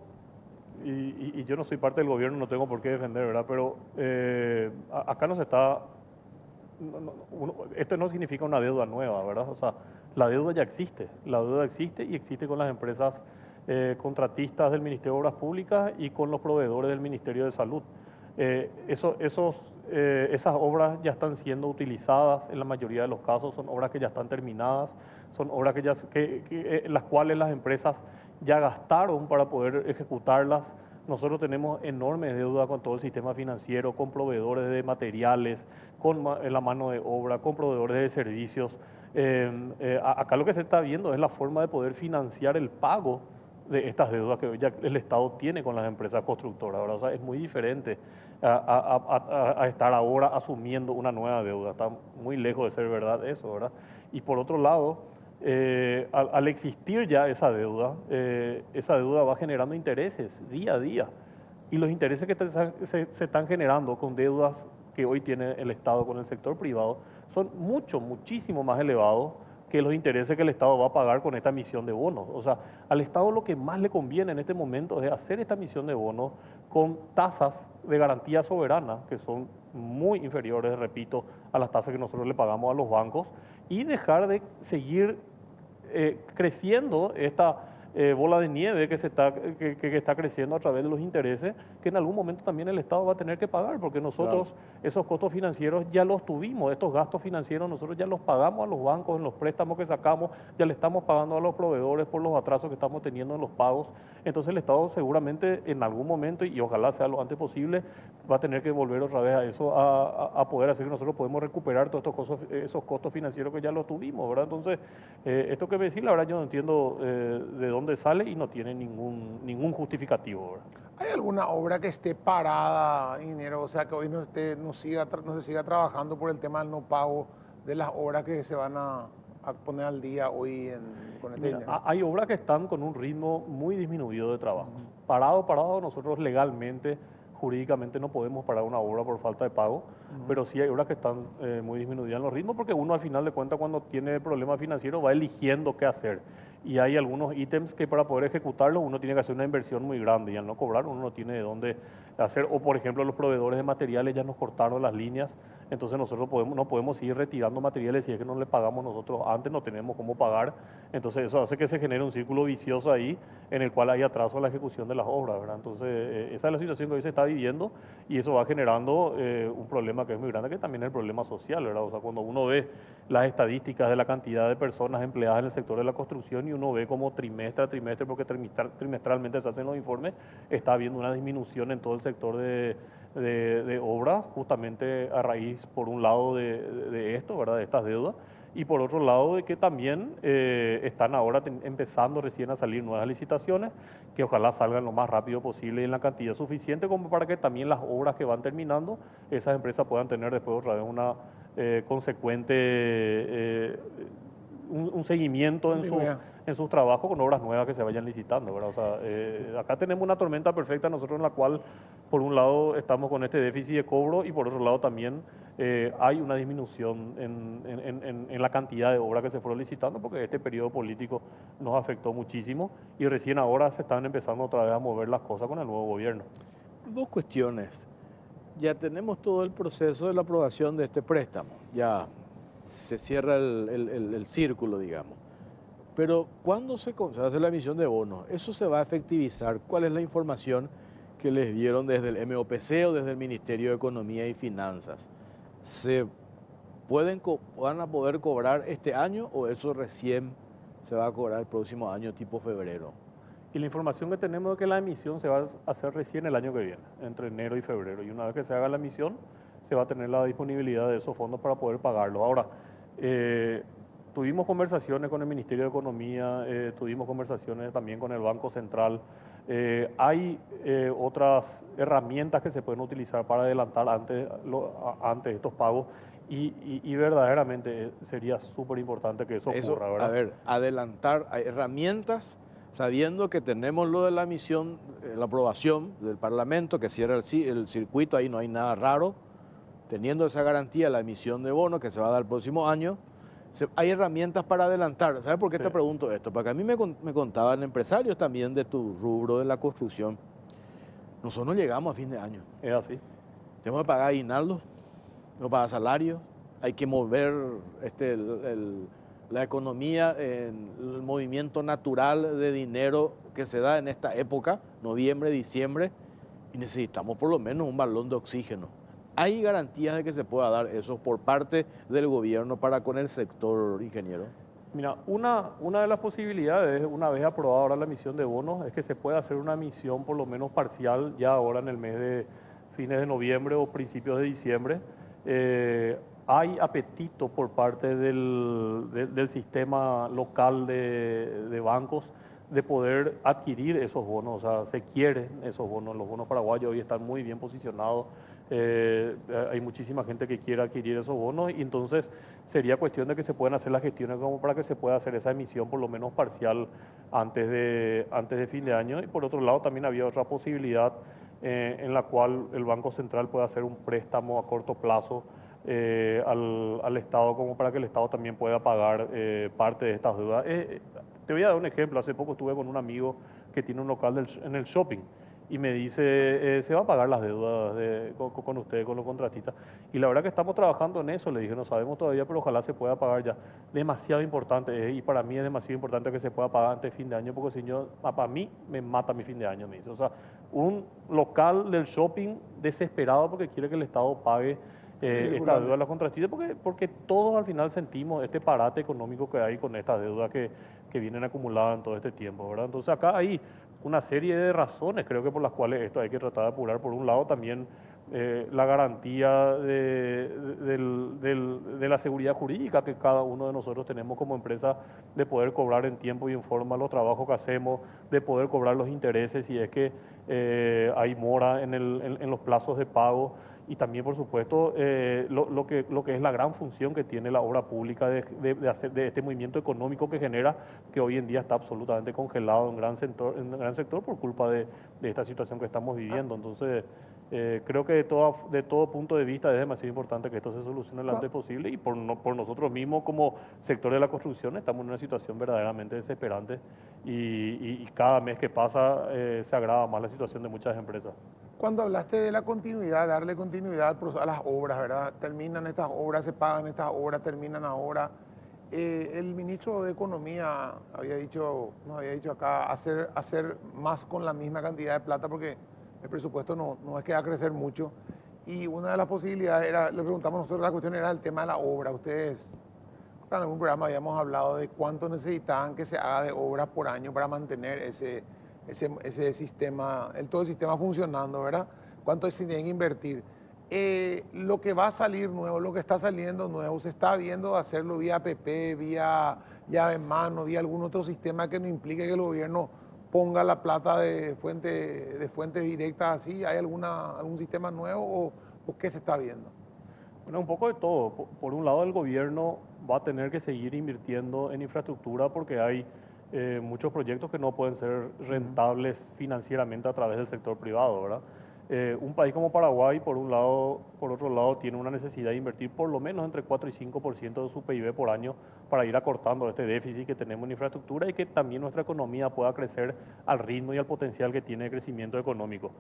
y yo no soy parte del gobierno, no tengo por qué defender, ¿verdad? Pero acá no se está... esto no significa una deuda nueva, ¿verdad? O sea, la deuda ya existe. La deuda existe y existe con las empresas contratistas del Ministerio de Obras Públicas y con los proveedores del Ministerio de Salud. Esas obras ya están siendo utilizadas en la mayoría de los casos, son obras que ya están terminadas, son obras las cuales las empresas ya gastaron para poder ejecutarlas Nosotros tenemos enormes deudas con todo el sistema financiero, con proveedores de materiales, con la mano de obra, con proveedores de servicios. Acá lo que se está viendo es la forma de poder financiar el pago de estas deudas que hoy ya el Estado tiene con las empresas constructoras, ¿verdad? O sea, es muy diferente a estar ahora asumiendo una nueva deuda. Está muy lejos de ser verdad eso, ¿verdad? Y por otro lado, al existir ya esa deuda va generando intereses día a día. Y los intereses que se están generando con deudas que hoy tiene el Estado con el sector privado son muchísimo más elevados que los intereses que el Estado va a pagar con esta emisión de bonos. O sea, al Estado lo que más le conviene en este momento es hacer esta emisión de bonos con tasas de garantía soberana, que son muy inferiores, repito, a las tasas que nosotros le pagamos a los bancos, y dejar de seguir creciendo esta bola de nieve que está creciendo a través de los intereses, que en algún momento también el Estado va a tener que pagar, porque nosotros esos costos financieros ya los tuvimos, estos gastos financieros nosotros ya los pagamos a los bancos en los préstamos que sacamos, ya le estamos pagando a los proveedores por los atrasos que estamos teniendo en los pagos. Entonces el Estado seguramente en algún momento, y ojalá sea lo antes posible, va a tener que volver otra vez a eso, a poder hacer que nosotros podemos recuperar todos esos costos financieros que ya los tuvimos, ¿verdad? Entonces, esto que me decís, la verdad yo no entiendo de dónde sale y no tiene ningún justificativo, ¿verdad? ¿Hay alguna obra que esté parada, ingeniero? O sea, que hoy no se siga trabajando por el tema del no pago de las obras que se van a poner al día hoy con este Mira, dinero. hay obras que están con un ritmo muy disminuido de trabajo. Parado, nosotros legalmente, jurídicamente no podemos parar una obra por falta de pago, pero sí hay obras que están muy disminuidas en los ritmos porque uno al final de cuentas cuando tiene problemas financieros va eligiendo qué hacer. Y hay algunos ítems que para poder ejecutarlos uno tiene que hacer una inversión muy grande y al no cobrar uno no tiene de dónde hacer. O por ejemplo los proveedores de materiales ya nos cortaron las líneas, entonces nosotros no podemos seguir retirando materiales si es que no le pagamos nosotros antes, no tenemos cómo pagar. Entonces eso hace que se genere un círculo vicioso ahí en el cual hay atraso en la ejecución de las obras, ¿verdad? Entonces esa es la situación que hoy se está viviendo y eso va generando un problema que es muy grande, que también es el problema social, ¿verdad? O sea, cuando uno ve las estadísticas de la cantidad de personas empleadas en el sector de la construcción y uno ve como trimestre a trimestre, porque trimestralmente se hacen los informes, está habiendo una disminución en todo el sector de obras, justamente a raíz, por un lado, de esto, ¿verdad? De estas deudas, y por otro lado, de que también están ahora empezando recién a salir nuevas licitaciones, que ojalá salgan lo más rápido posible y en la cantidad suficiente como para que también las obras que van terminando, esas empresas puedan tener después otra vez una consecuente un seguimiento en sus trabajos con obras nuevas que se vayan licitando, ¿verdad? O sea, acá tenemos una tormenta perfecta nosotros en la cual, por un lado, estamos con este déficit de cobro y por otro lado también hay una disminución en la cantidad de obras que se fueron licitando porque este periodo político nos afectó muchísimo y recién ahora se están empezando otra vez a mover las cosas con el nuevo gobierno. Dos cuestiones. Ya tenemos todo el proceso de la aprobación de este préstamo. Ya se cierra el círculo, digamos. Pero ¿cuándo se hace la emisión de bonos? ¿Eso se va a efectivizar? ¿Cuál es la información que les dieron desde el MOPC o desde el Ministerio de Economía y Finanzas? ¿Van a poder cobrar este año o eso recién se va a cobrar el próximo año, tipo febrero? Y la información que tenemos es que la emisión se va a hacer recién el año que viene, entre enero y febrero. Y una vez que se haga la emisión, se va a tener la disponibilidad de esos fondos para poder pagarlos. Ahora, tuvimos conversaciones con el Ministerio de Economía, tuvimos conversaciones también con el Banco Central. Hay otras herramientas que se pueden utilizar para adelantar antes estos pagos y verdaderamente sería súper importante que eso ocurra, ¿verdad? A ver, adelantar, hay herramientas, sabiendo que tenemos lo de la emisión, la aprobación del Parlamento, que cierra el circuito, ahí no hay nada raro, teniendo esa garantía, la emisión de bonos que se va a dar el próximo año, hay herramientas para adelantar. ¿Sabes por qué te pregunto esto? Porque a mí me contaban empresarios también de tu rubro de la construcción. Nosotros no llegamos a fin de año. Es así. Tenemos que pagar aguinaldos, tenemos que pagar salarios, hay que mover la economía, el movimiento natural de dinero que se da en esta época, noviembre, diciembre, y necesitamos por lo menos un balón de oxígeno. ¿Hay garantías de que se pueda dar eso por parte del gobierno para con el sector, ingeniero? Mira, una de las posibilidades, una vez aprobada ahora la emisión de bonos, es que se pueda hacer una emisión por lo menos parcial ya ahora en el mes de fines de noviembre o principios de diciembre. Hay apetito por parte del sistema local de bancos de poder adquirir esos bonos, o sea, se quieren esos bonos. Los bonos paraguayos hoy están muy bien posicionados. Hay muchísima gente que quiere adquirir esos bonos y entonces sería cuestión de que se puedan hacer las gestiones como para que se pueda hacer esa emisión por lo menos parcial antes de fin de año. Y por otro lado también había otra posibilidad en la cual el Banco Central puede hacer un préstamo a corto plazo al Estado como para que el Estado también pueda pagar parte de estas deudas. Te voy a dar un ejemplo. Hace poco estuve con un amigo que tiene un local en el shopping y me dice, se va a pagar las deudas con ustedes, con los contratistas. Y la verdad que estamos trabajando en eso, le dije, no sabemos todavía, pero ojalá se pueda pagar ya. Demasiado importante, y para mí es demasiado importante que se pueda pagar antes de fin de año, porque si no, para mí me mata mi fin de año, me dice. O sea, un local del shopping desesperado porque quiere que el Estado pague esta deuda a los contratistas, porque todos al final sentimos este parate económico que hay con estas deudas que vienen acumuladas en todo este tiempo, ¿verdad? Entonces acá hay una serie de razones, creo que por las cuales esto hay que tratar de apurar. Por un lado también la garantía de la seguridad jurídica que cada uno de nosotros tenemos como empresa, de poder cobrar en tiempo y en forma los trabajos que hacemos, de poder cobrar los intereses si es que hay mora en los plazos de pago. Y también, por supuesto, lo que es la gran función que tiene la obra pública de este movimiento económico que genera, que hoy en día está absolutamente congelado en gran sector por culpa de esta situación que estamos viviendo. Entonces, creo que de todo punto de vista es demasiado importante que esto se solucione lo antes posible, y por nosotros mismos como sector de la construcción estamos en una situación verdaderamente desesperante y cada mes que pasa se agrava más la situación de muchas empresas. Cuando hablaste de la continuidad, darle continuidad a las obras, ¿verdad? Terminan estas obras, se pagan estas obras, terminan ahora. El ministro de Economía nos había dicho acá hacer más con la misma cantidad de plata porque el presupuesto no es que va a crecer mucho. Y una de las posibilidades era, le preguntamos nosotros, la cuestión era el tema de la obra. Ustedes, en algún programa habíamos hablado de cuánto necesitaban que se haga de obras por año para mantener ese sistema, todo el sistema funcionando, ¿verdad? ¿Cuánto se tiene que invertir? Lo que va a salir nuevo, lo que está saliendo nuevo, se está viendo hacerlo vía APP, vía llave en mano, vía algún otro sistema que no implique que el gobierno ponga la plata de fuentes directas así. ¿Hay algún sistema nuevo o qué se está viendo? Bueno, un poco de todo. Por un lado, el gobierno va a tener que seguir invirtiendo en infraestructura porque hay muchos proyectos que no pueden ser rentables financieramente a través del sector privado, ¿verdad? Un país como Paraguay, por otro lado, tiene una necesidad de invertir por lo menos entre 4 y 5% de su PIB por año para ir acortando este déficit que tenemos en infraestructura y que también nuestra economía pueda crecer al ritmo y al potencial que tiene de crecimiento económico.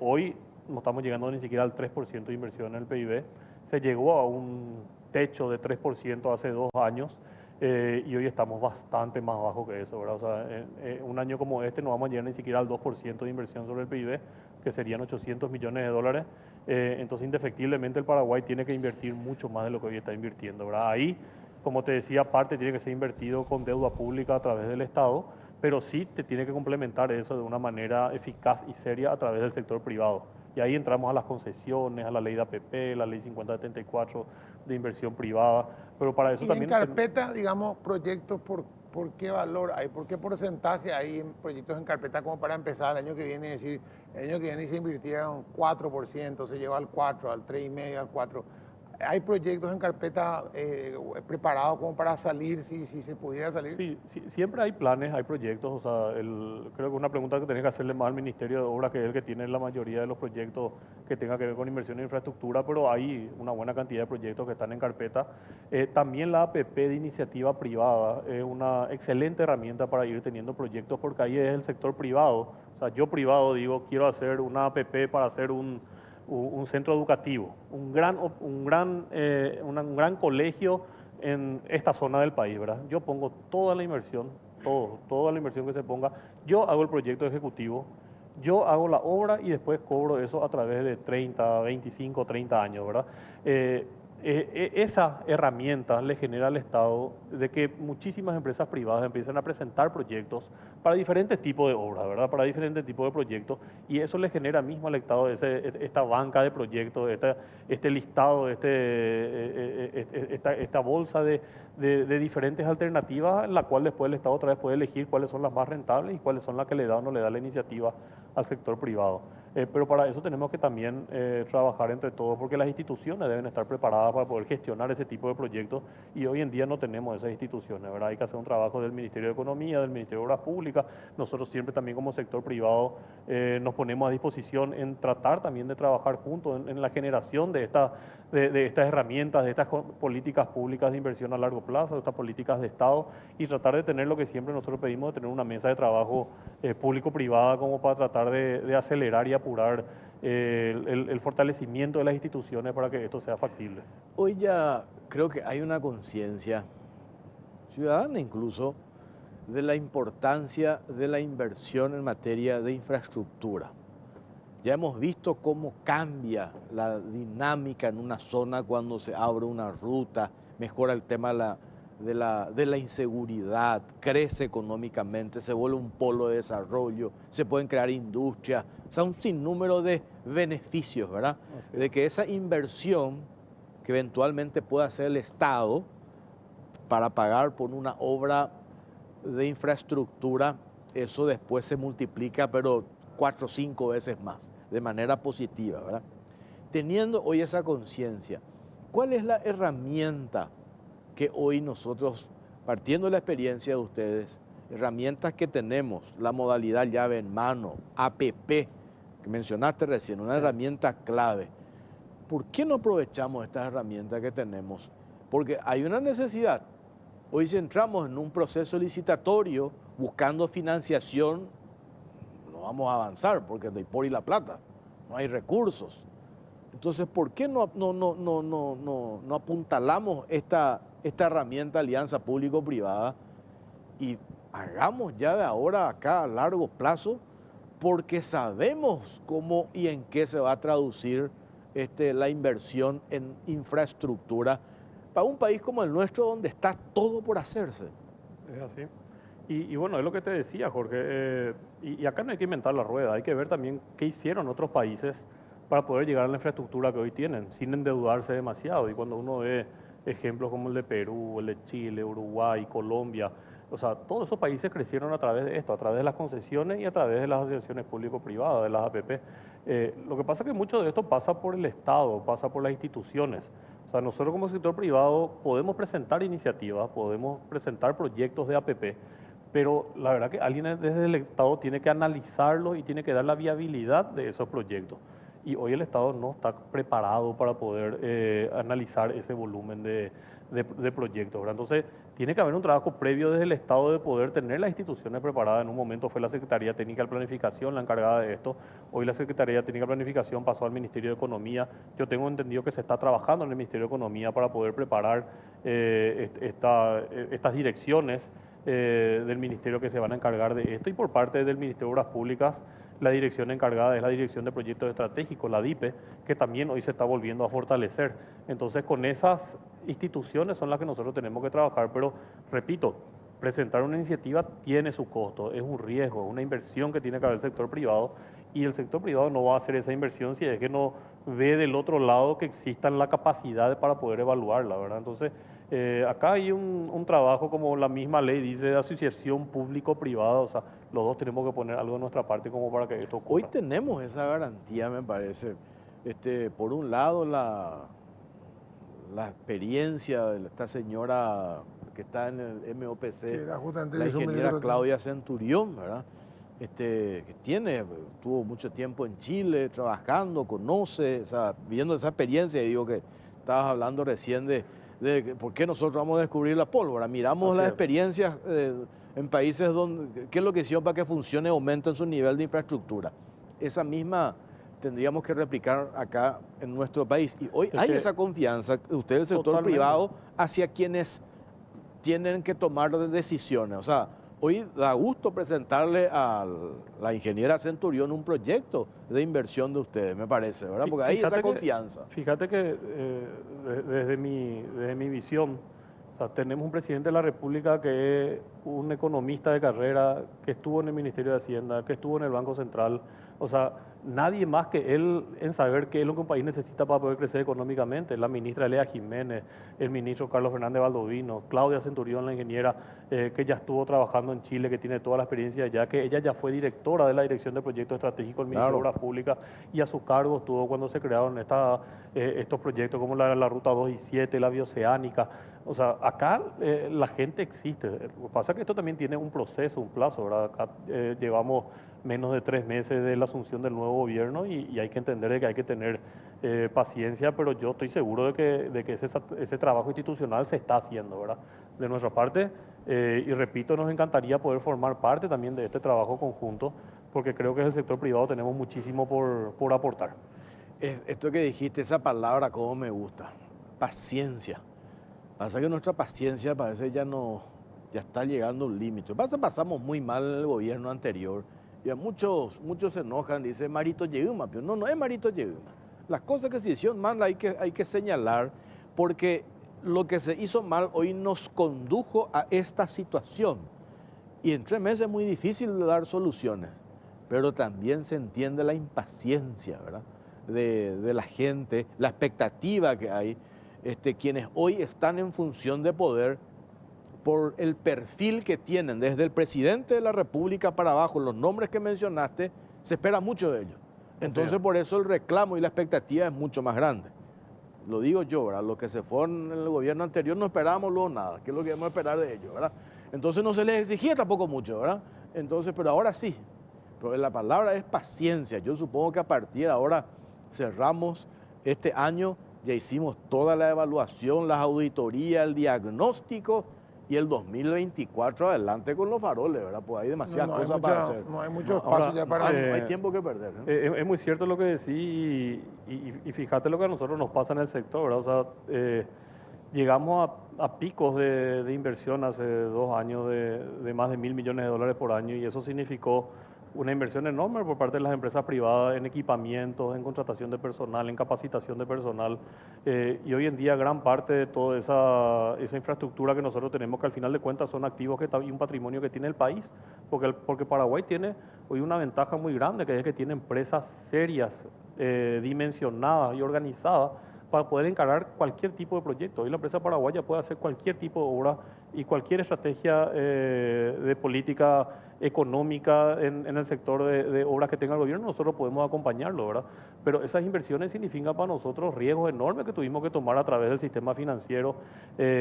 Hoy no estamos llegando ni siquiera al 3% de inversión en el PIB. Se llegó a un techo de 3% hace 2 años. Y hoy estamos bastante más bajo que eso, ¿verdad? O sea, un año como este no vamos a llegar ni siquiera al 2% de inversión sobre el PIB, que serían 800 millones de dólares. Entonces, indefectiblemente, el Paraguay tiene que invertir mucho más de lo que hoy está invirtiendo, ¿verdad? Ahí, como te decía, parte tiene que ser invertido con deuda pública a través del Estado, pero sí te tiene que complementar eso de una manera eficaz y seria a través del sector privado. Y ahí entramos a las concesiones, a la ley de APP, la ley 5074 de inversión privada, pero para eso y también... en carpeta, digamos, proyectos, ¿por qué valor hay? ¿Por qué porcentaje hay en proyectos en carpeta como para empezar el año que viene? Decir, el año que viene se invirtieron 4%, se lleva al 4, al 3,5, al 4. ¿Hay proyectos en carpeta preparados como para salir, si se pudiera salir? Sí, siempre hay planes, hay proyectos. O sea, creo que una pregunta que tenés que hacerle más al Ministerio de Obras, que es el que tiene la mayoría de los proyectos que tenga que ver con inversión en infraestructura, pero hay una buena cantidad de proyectos que están en carpeta. También la APP de iniciativa privada es una excelente herramienta para ir teniendo proyectos, porque ahí es el sector privado. O sea, yo privado digo, quiero hacer una APP para hacer un centro educativo, un gran colegio en esta zona del país, ¿verdad? Yo pongo toda la inversión, toda la inversión que se ponga, yo hago el proyecto ejecutivo, yo hago la obra y después cobro eso a través de 30, 25, 30 años, ¿verdad? esa herramienta le genera al Estado de que muchísimas empresas privadas empiezan a presentar proyectos para diferentes tipos de obras, ¿verdad? Para diferentes tipos de proyectos, y eso le genera mismo al Estado esta banca de proyectos, este listado, esta bolsa de diferentes alternativas, en la cual después el Estado otra vez puede elegir cuáles son las más rentables y cuáles son las que le da o no le da la iniciativa al sector privado. Pero para eso tenemos que también trabajar entre todos, porque las instituciones deben estar preparadas para poder gestionar ese tipo de proyectos, y hoy en día no tenemos esas instituciones, ¿verdad? Hay que hacer un trabajo del Ministerio de Economía, del Ministerio de Obras Públicas. Nosotros siempre también como sector privado nos ponemos a disposición en tratar también de trabajar juntos en la generación de estas herramientas, de estas políticas públicas de inversión a largo plazo, de estas políticas de Estado, y tratar de tener lo que siempre nosotros pedimos, de tener una mesa de trabajo público-privada como para tratar de acelerar y apurar el fortalecimiento de las instituciones para que esto sea factible. Hoy ya creo que hay una conciencia ciudadana incluso de la importancia de la inversión en materia de infraestructura. Ya hemos visto cómo cambia la dinámica en una zona cuando se abre una ruta, mejora el tema de la inseguridad, crece económicamente, se vuelve un polo de desarrollo, se pueden crear industrias, o sea, un sinnúmero de beneficios, ¿verdad? De que esa inversión que eventualmente pueda hacer el Estado para pagar por una obra de infraestructura, eso después se multiplica, pero 4 o 5 veces más, de manera positiva, ¿verdad? Teniendo hoy esa conciencia, ¿cuál es la herramienta que hoy nosotros, partiendo de la experiencia de ustedes, herramientas que tenemos, la modalidad llave en mano, APP, que mencionaste recién, una herramienta clave, ¿por qué no aprovechamos estas herramientas que tenemos? Porque hay una necesidad. Hoy si entramos en un proceso licitatorio buscando financiación, no vamos a avanzar porque no hay por y la plata, no hay recursos. Entonces, ¿por qué no apuntalamos esta herramienta alianza público-privada y hagamos ya de ahora acá a largo plazo? Porque sabemos cómo y en qué se va a traducir la inversión en infraestructura para un país como el nuestro, donde está todo por hacerse. Es así. Y bueno, es lo que te decía, Jorge, y acá no hay que inventar la rueda, hay que ver también qué hicieron otros países para poder llegar a la infraestructura que hoy tienen, sin endeudarse demasiado. Y cuando uno ve ejemplos como el de Perú, el de Chile, Uruguay, Colombia, o sea, todos esos países crecieron a través de esto, a través de las concesiones y a través de las asociaciones público-privadas, de las APP. Lo que pasa es que mucho de esto pasa por el Estado, pasa por las instituciones. O sea, nosotros como sector privado podemos presentar iniciativas, podemos presentar proyectos de APP, pero la verdad que alguien desde el Estado tiene que analizarlo y tiene que dar la viabilidad de esos proyectos. Y hoy el Estado no está preparado para poder analizar ese volumen de proyectos, ¿verdad? Entonces, tiene que haber un trabajo previo desde el Estado de poder tener las instituciones preparadas. En un momento fue la Secretaría Técnica de Planificación la encargada de esto. Hoy la Secretaría Técnica de Planificación pasó al Ministerio de Economía. Yo tengo entendido que se está trabajando en el Ministerio de Economía para poder preparar estas direcciones del ministerio que se van a encargar de esto. Y por parte del Ministerio de Obras Públicas, la dirección encargada es la Dirección de Proyectos Estratégicos, la DIPE, que también hoy se está volviendo a fortalecer. Entonces, con esas instituciones son las que nosotros tenemos que trabajar, pero repito, presentar una iniciativa tiene su costo, es un riesgo, es una inversión que tiene que haber el sector privado, y el sector privado no va a hacer esa inversión si es que no ve del otro lado que existan la capacidad para poder evaluarla, ¿verdad? Entonces, acá hay un trabajo, como la misma ley dice, de asociación público-privada, o sea, los dos tenemos que poner algo de nuestra parte como para que esto ocurra. Hoy tenemos esa garantía, me parece. Por un lado, la experiencia de esta señora que está en el MOPC, la ingeniera Claudia Centurión, ¿verdad? Que tuvo mucho tiempo en Chile trabajando, conoce, o sea, viviendo esa experiencia, y digo que estabas hablando recién de por qué nosotros vamos a descubrir la pólvora. Miramos las experiencias en países donde, qué es lo que hicieron para que funcione, aumenten su nivel de infraestructura. Esa misma tendríamos que replicar acá en nuestro país. Y hoy hay esa confianza de usted, el sector privado, hacia quienes tienen que tomar decisiones. O sea, hoy da gusto presentarle a la ingeniera Centurión un proyecto de inversión de ustedes, me parece, ¿verdad? Porque hay esa confianza. Fíjate que desde mi visión, o sea, tenemos un presidente de la República que es un economista de carrera, que estuvo en el Ministerio de Hacienda, que estuvo en el Banco Central. O sea, nadie más que él en saber qué es lo que un país necesita para poder crecer económicamente. La ministra Lea Jiménez, el ministro Carlos Fernández Baldovino, Claudia Centurión, la ingeniera que ya estuvo trabajando en Chile, que tiene toda la experiencia ya, que ella ya fue directora de la Dirección de Proyectos Estratégicos del Ministerio de Obras Públicas y a su cargo estuvo cuando se crearon estos proyectos como la Ruta 2 y 7, la Bioceánica. O sea, acá la gente existe. Lo que pasa es que esto también tiene un proceso, un plazo, ¿verdad? Acá llevamos menos de 3 meses de la asunción del nuevo gobierno y hay que entender de que hay que tener paciencia, pero yo estoy seguro de que ese trabajo institucional se está haciendo, ¿verdad? De nuestra parte, y repito, nos encantaría poder formar parte también de este trabajo conjunto, porque creo que en el sector privado tenemos muchísimo por aportar. Esto que dijiste, esa palabra, cómo me gusta, paciencia. Pasa que nuestra paciencia parece ya está llegando a un límite. Pasamos muy mal en el gobierno anterior. Y a muchos se enojan, dicen Marito Yeuma, pero no es Marito Yeuma. Las cosas que se hicieron mal hay que señalar, porque lo que se hizo mal hoy nos condujo a esta situación. Y en 3 meses es muy difícil de dar soluciones, pero también se entiende la impaciencia, ¿verdad? De la gente, la expectativa que hay, quienes hoy están en función de poder, por el perfil que tienen desde el presidente de la República para abajo, los nombres que mencionaste, se espera mucho de ellos. Entonces, por eso el reclamo y la expectativa es mucho más grande. Lo digo yo, ¿verdad? Los que se fueron en el gobierno anterior no esperábamos luego nada, que es lo que debemos esperar de ellos, ¿verdad? Entonces no se les exigía tampoco mucho, ¿verdad? Entonces, pero ahora sí. Pero la palabra es paciencia. Yo supongo que a partir de ahora cerramos este año, ya hicimos toda la evaluación, las auditorías, el diagnóstico, y el 2024 adelante con los faroles, ¿verdad? Pues hay demasiadas cosas para hacer. No hay mucho espacio ya para... No hay tiempo que perder, ¿no? Es muy cierto lo que decís y fíjate lo que a nosotros nos pasa en el sector, ¿verdad? O sea, llegamos a picos de inversión hace 2 años de más de $1.000 millones por año y eso significó una inversión enorme por parte de las empresas privadas en equipamientos, en contratación de personal, en capacitación de personal. Y hoy en día gran parte de toda esa infraestructura que nosotros tenemos, que al final de cuentas son activos y un patrimonio que tiene el país, porque Paraguay tiene hoy una ventaja muy grande, que es que tiene empresas serias, dimensionadas y organizadas para poder encarar cualquier tipo de proyecto. Hoy la empresa paraguaya puede hacer cualquier tipo de obra y cualquier estrategia de política económica en el sector de obras que tenga el gobierno, nosotros podemos acompañarlo, ¿verdad? Pero esas inversiones significan para nosotros riesgos enormes que tuvimos que tomar a través del sistema financiero,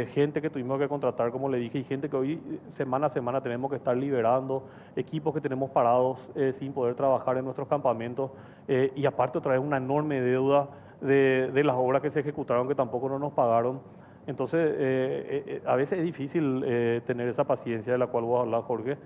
gente que tuvimos que contratar, como le dije, y gente que hoy semana a semana tenemos que estar liberando, equipos que tenemos parados sin poder trabajar en nuestros campamentos, y aparte otra vez una enorme deuda de las obras que se ejecutaron que tampoco no nos pagaron. Entonces, a veces es difícil tener esa paciencia de la cual vos hablas, Jorge,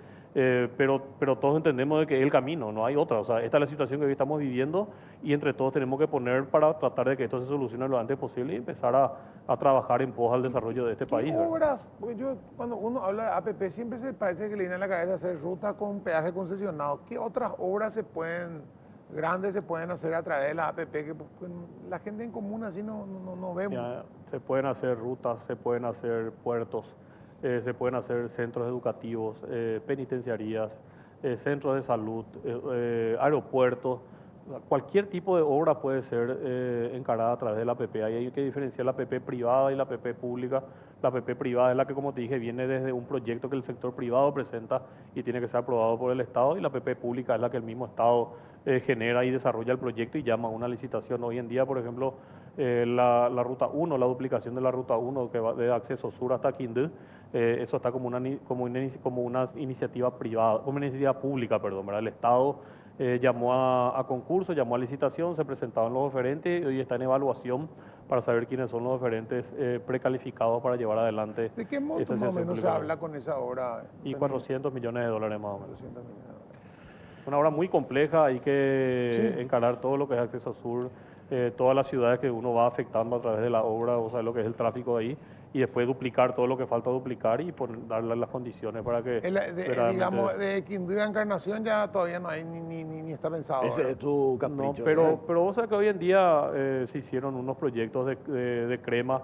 pero todos entendemos de que es el camino, no hay otra. O sea, esta es la situación que hoy estamos viviendo y entre todos tenemos que poner para tratar de que esto se solucione lo antes posible y empezar a trabajar en pos al desarrollo de este país. ¿Qué obras? Porque cuando uno habla de APP, siempre se parece que le viene a la cabeza hacer ruta con peaje concesionado. ¿Qué otras obras grandes se pueden hacer a través de la APP que la gente en común así no vemos? Ya, se pueden hacer rutas, se pueden hacer puertos, se pueden hacer centros educativos, penitenciarías, centros de salud, aeropuertos. Cualquier tipo de obra puede ser encarada a través de la APP. Ahí hay que diferenciar la APP privada y la APP pública. La APP privada es la que, como te dije, viene desde un proyecto que el sector privado presenta y tiene que ser aprobado por el Estado, y la APP pública es la que el mismo Estado genera y desarrolla el proyecto y llama a una licitación. Hoy en día, por ejemplo, la Ruta 1, la duplicación de la Ruta 1 que va de acceso sur hasta Quindú, eso está como una iniciativa privada, como una iniciativa pública, perdón, ¿verdad? El Estado llamó a concurso, llamó a licitación, se presentaban los oferentes y hoy está en evaluación para saber quiénes son los oferentes precalificados para llevar adelante. ¿De qué monto más o menos se habla con esa obra? Y $400 millones más o menos. 400 millones de dólares. Una obra muy compleja, hay que Sí. encarar todo lo que es acceso sur, todas las ciudades que uno va afectando a través de la obra, o sea, lo que es el tráfico ahí, y después duplicar todo lo que falta duplicar y darle las condiciones para que Digamos, de Quindío a Encarnación ya todavía no hay ni está pensado. Ese ¿verdad? es tu No, capricho. pero vos sabés que hoy en día se hicieron unos proyectos de crema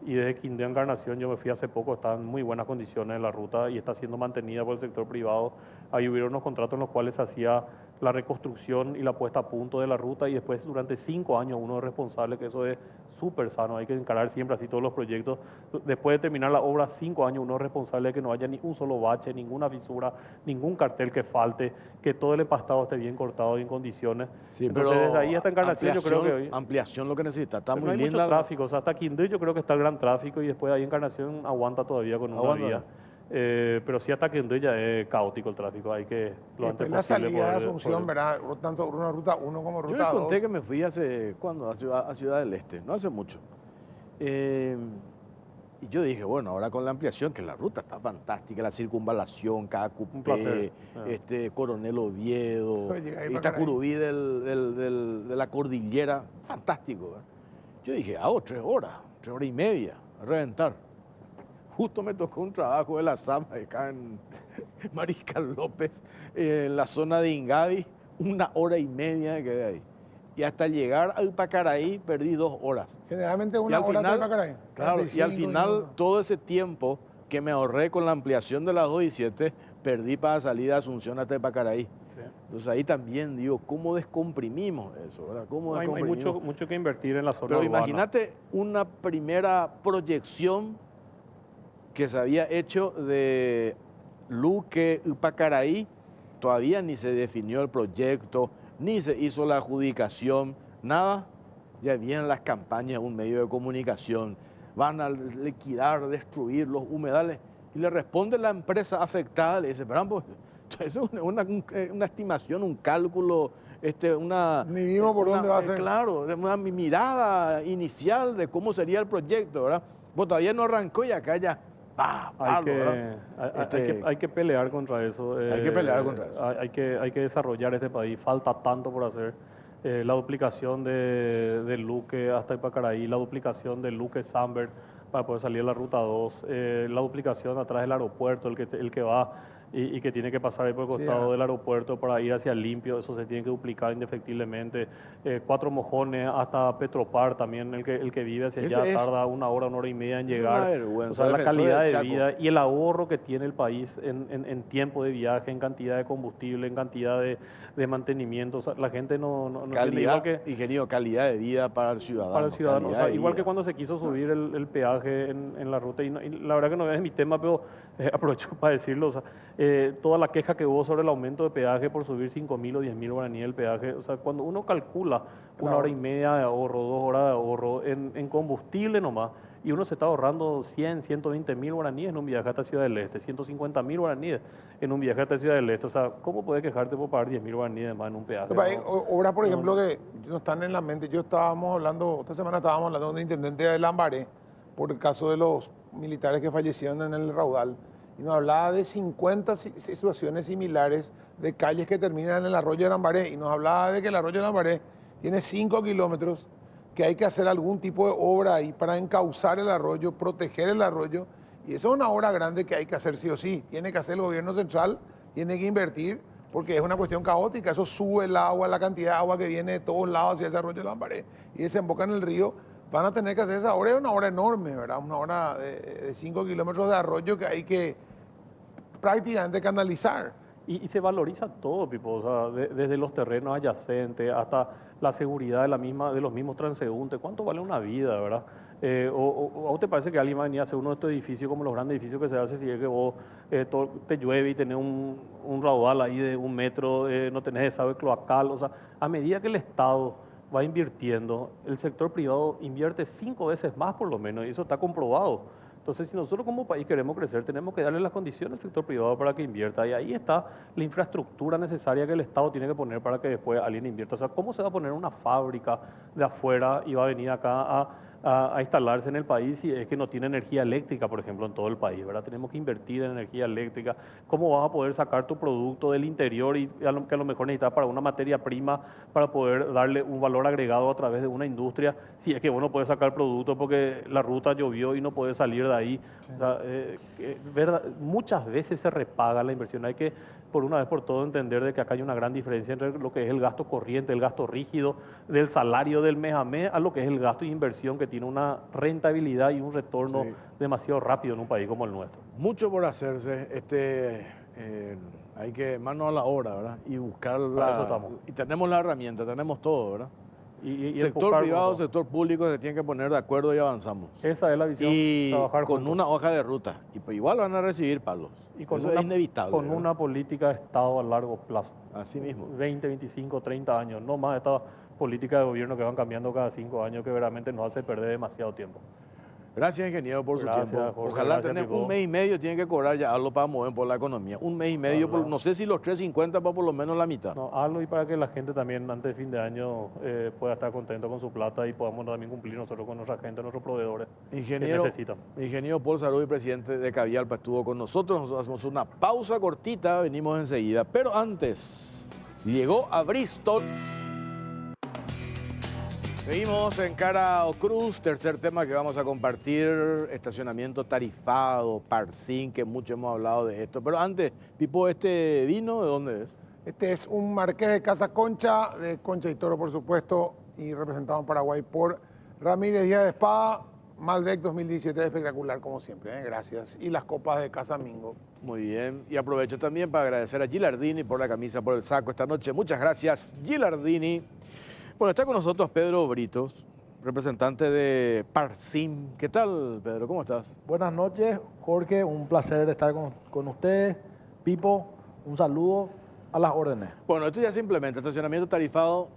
y desde Quindío a Encarnación yo me fui hace poco, está en muy buenas condiciones la ruta y está siendo mantenida por el sector privado. Ahí hubieron unos contratos en los cuales se hacía la reconstrucción y la puesta a punto de la ruta y después durante 5 años uno es responsable, que eso es súper sano, hay que encarar siempre así todos los proyectos. Después de terminar la obra, 5 años uno es responsable de que no haya ni un solo bache, ninguna fisura, ningún cartel que falte, que todo el empastado esté bien cortado y en condiciones. Sí, Entonces pero desde ahí hasta Encarnación yo creo que hoy... ampliación lo que necesita. Está Pero muy no hay linda. mucho tráfico, o sea, hasta Quindío yo creo que está el gran tráfico y después ahí Encarnación aguanta todavía con una Aguanta. vía. Pero sí hasta Quindío ya es caótico el tráfico, hay que lo antes Después la posible salida de poder- Asunción, poder- ¿verdad? Tanto una ruta 1 como Yo ruta les 2. conté que me fui hace, ¿cuándo? A Ciudad del Este, no hace mucho. Y yo dije, bueno, ahora con la ampliación, que la ruta está fantástica, la circunvalación, cada Un placer. cupé, Coronel Oviedo, Pero llega ahí para Itacurubí de la cordillera, fantástico. ¿verdad? Yo dije, 3 horas y media, a reventar. Justo me tocó un trabajo de la SAM acá en Mariscal López, en la zona de Ingavi, 1 hora y media me quedé ahí. Y hasta llegar al Pacaraí perdí 2 horas. Generalmente Y una al hora final, de Pacaraí. claro, y al 45 final minutos. todo ese tiempo que me ahorré con la ampliación de las 2 y 7, perdí para salir de Asunción hasta Pacaraí. Sí. Entonces ahí también digo, ¿cómo descomprimimos eso? ¿Verdad? ¿Cómo Hay descomprimimos? mucho que invertir en la zona Pero urbana. imagínate una primera proyección que se había hecho de Luque y Pacaraí, todavía ni se definió el proyecto, ni se hizo la adjudicación, nada. Ya vienen las campañas, un medio de comunicación, van a liquidar, destruir los humedales, y le responde la empresa afectada, le dice, pero pues, eso es una estimación, un cálculo, una... Ni vimos por dónde va a ser. Claro, una mirada inicial de cómo sería el proyecto, ¿verdad? Pues todavía no arrancó y acá ya... Hay que pelear contra eso. Hay que pelear contra eso. Hay que desarrollar este país. Falta tanto por hacer. La duplicación de Luque hasta Ipacaraí, la duplicación de Luque Samberg para poder salir a la ruta 2, la duplicación atrás del aeropuerto, el que va y que tiene que pasar ahí por el costado Sí, del aeropuerto para ir hacia Limpio, eso se tiene que duplicar indefectiblemente. 4 Mojones hasta Petropar también, el que vive hacia Ese allá es- tarda 1 hora, 1 hora y media en es llegar. una vergüenza, O sea, la defensor calidad del de Chaco. vida y el ahorro que tiene el país en tiempo de viaje, en cantidad de combustible, en cantidad de mantenimiento. O sea, la gente no entiende. Calidad, Igual que ingeniero, calidad de vida para el ciudadano. para el ciudadano. O calidad sea, de igual que vida. cuando se quiso subir el peaje en la ruta, y la verdad que no es mi tema, pero aprovecho para decirlo. O sea, toda la queja que hubo sobre el aumento de peaje por subir 5.000 o 10.000 guaraníes el peaje, o sea, cuando uno calcula 1 hora y media de ahorro, 2 horas de ahorro en combustible nomás, y uno se está ahorrando 100, 120.000 guaraníes en un viaje hasta Ciudad del Este, 150.000 guaraníes en un viaje hasta Ciudad del Este. O sea, ¿cómo puedes quejarte por pagar 10.000 guaraníes más en un peaje? Hay No. obras, por ejemplo, que no están en la mente. Esta semana estábamos hablando de un intendente de Lambaré, por el caso de los militares que fallecieron en el Raudal, y nos hablaba de 50 situaciones similares de calles que terminan en el arroyo de Lambaré, y nos hablaba de que el arroyo de Lambaré tiene 5 kilómetros, que hay que hacer algún tipo de obra ahí para encauzar el arroyo, proteger el arroyo, y eso es una obra grande que hay que hacer sí o sí. Tiene que hacer el gobierno central, tiene que invertir, porque es una cuestión caótica. Eso sube el agua, la cantidad de agua que viene de todos lados hacia ese arroyo de Lambaré y desemboca en el río. Van a tener que hacer esa obra, es una obra enorme, ¿verdad? Una obra de 5 kilómetros de arroyo que hay que prácticamente canalizar. Y se valoriza todo, Pipo, o sea, desde los terrenos adyacentes hasta la seguridad de los mismos transeúntes. ¿Cuánto vale una vida, verdad? ¿O a vos te parece que alguien va a venir a hacer uno de estos edificios como los grandes edificios que se hacen si es que vos te llueve y tenés un raudal ahí de 1 metro, no tenés desagüe cloacal? O sea, a medida que el Estado va invirtiendo, el sector privado invierte 5 veces más por lo menos, y eso está comprobado. Entonces, si nosotros como país queremos crecer, tenemos que darle las condiciones al sector privado para que invierta. Y ahí está la infraestructura necesaria que el Estado tiene que poner para que después alguien invierta. O sea, ¿cómo se va a poner una fábrica de afuera y va a venir acá a instalarse en el país si es que no tiene energía eléctrica, por ejemplo, en todo el país, ¿verdad? Tenemos que invertir en energía eléctrica. ¿Cómo vas a poder sacar tu producto del interior y que a lo mejor necesitas para una materia prima para poder darle un valor agregado a través de una industria si es que vos no puedes sacar producto porque la ruta llovió y no puedes salir de ahí? O sea, muchas veces se repaga la inversión. Hay que, por una vez por todo, entender de que acá hay una gran diferencia entre lo que es el gasto corriente, el gasto rígido del salario del mes a mes, a lo que es el gasto de inversión que tiene una rentabilidad y un retorno Sí. demasiado rápido en un país como el nuestro. Mucho por hacerse, hay que mano a la obra, ¿verdad? Y buscar Para eso estamos. y tenemos la herramienta, tenemos todo, ¿verdad? Y Sector enfocar privado, como- sector público se tienen que poner de acuerdo y avanzamos. Esa es la visión, Y trabajar con juntos. una hoja de ruta. Y pues igual van a recibir palos. Y con Eso una, es inevitable. con ¿verdad? una política de Estado a largo plazo. Así mismo. 20, 25, 30 años, no más estas políticas de gobierno que van cambiando cada 5 años que verdaderamente nos hace perder demasiado tiempo. Gracias, ingeniero, por Gracias, su tiempo. Jorge, Ojalá gracias, tenés Pipo. un mes y medio, tienen que cobrar ya algo para mover por la economía. Un mes y medio, Ojalá. no sé si los 350 para por lo menos la mitad. No, hazlo y para que la gente también antes de fin de año pueda estar contento con su plata y podamos también cumplir nosotros con nuestra gente, nuestros proveedores Ingeniero, que necesitan. ingeniero Paul Sarubi, presidente de Cavialpa, estuvo con nosotros. Nosotros hacemos una pausa cortita, venimos enseguida. Pero antes, llegó a Bristol. Seguimos en Cara o Cruz, tercer tema que vamos a compartir, estacionamiento tarifado, Parsin, que mucho hemos hablado de esto. Pero antes, Pipo, ¿este vino de dónde es? Este es un Marqués de Casa Concha, de Concha y Toro, por supuesto, y representado en Paraguay por Ramírez Díaz de Espada, Malbec 2017, espectacular como siempre, gracias. Y las copas de Casa Mingo. Muy bien, y aprovecho también para agradecer a Gilardini por la camisa, por el saco esta noche. Muchas gracias, Gilardini. Bueno, está con nosotros Pedro Britos, representante de Parsim. ¿Qué tal, Pedro? ¿Cómo estás? Buenas noches, Jorge. Un placer estar con ustedes. Pipo, un saludo a las órdenes. Bueno, esto ya se implementa, estacionamiento tarifado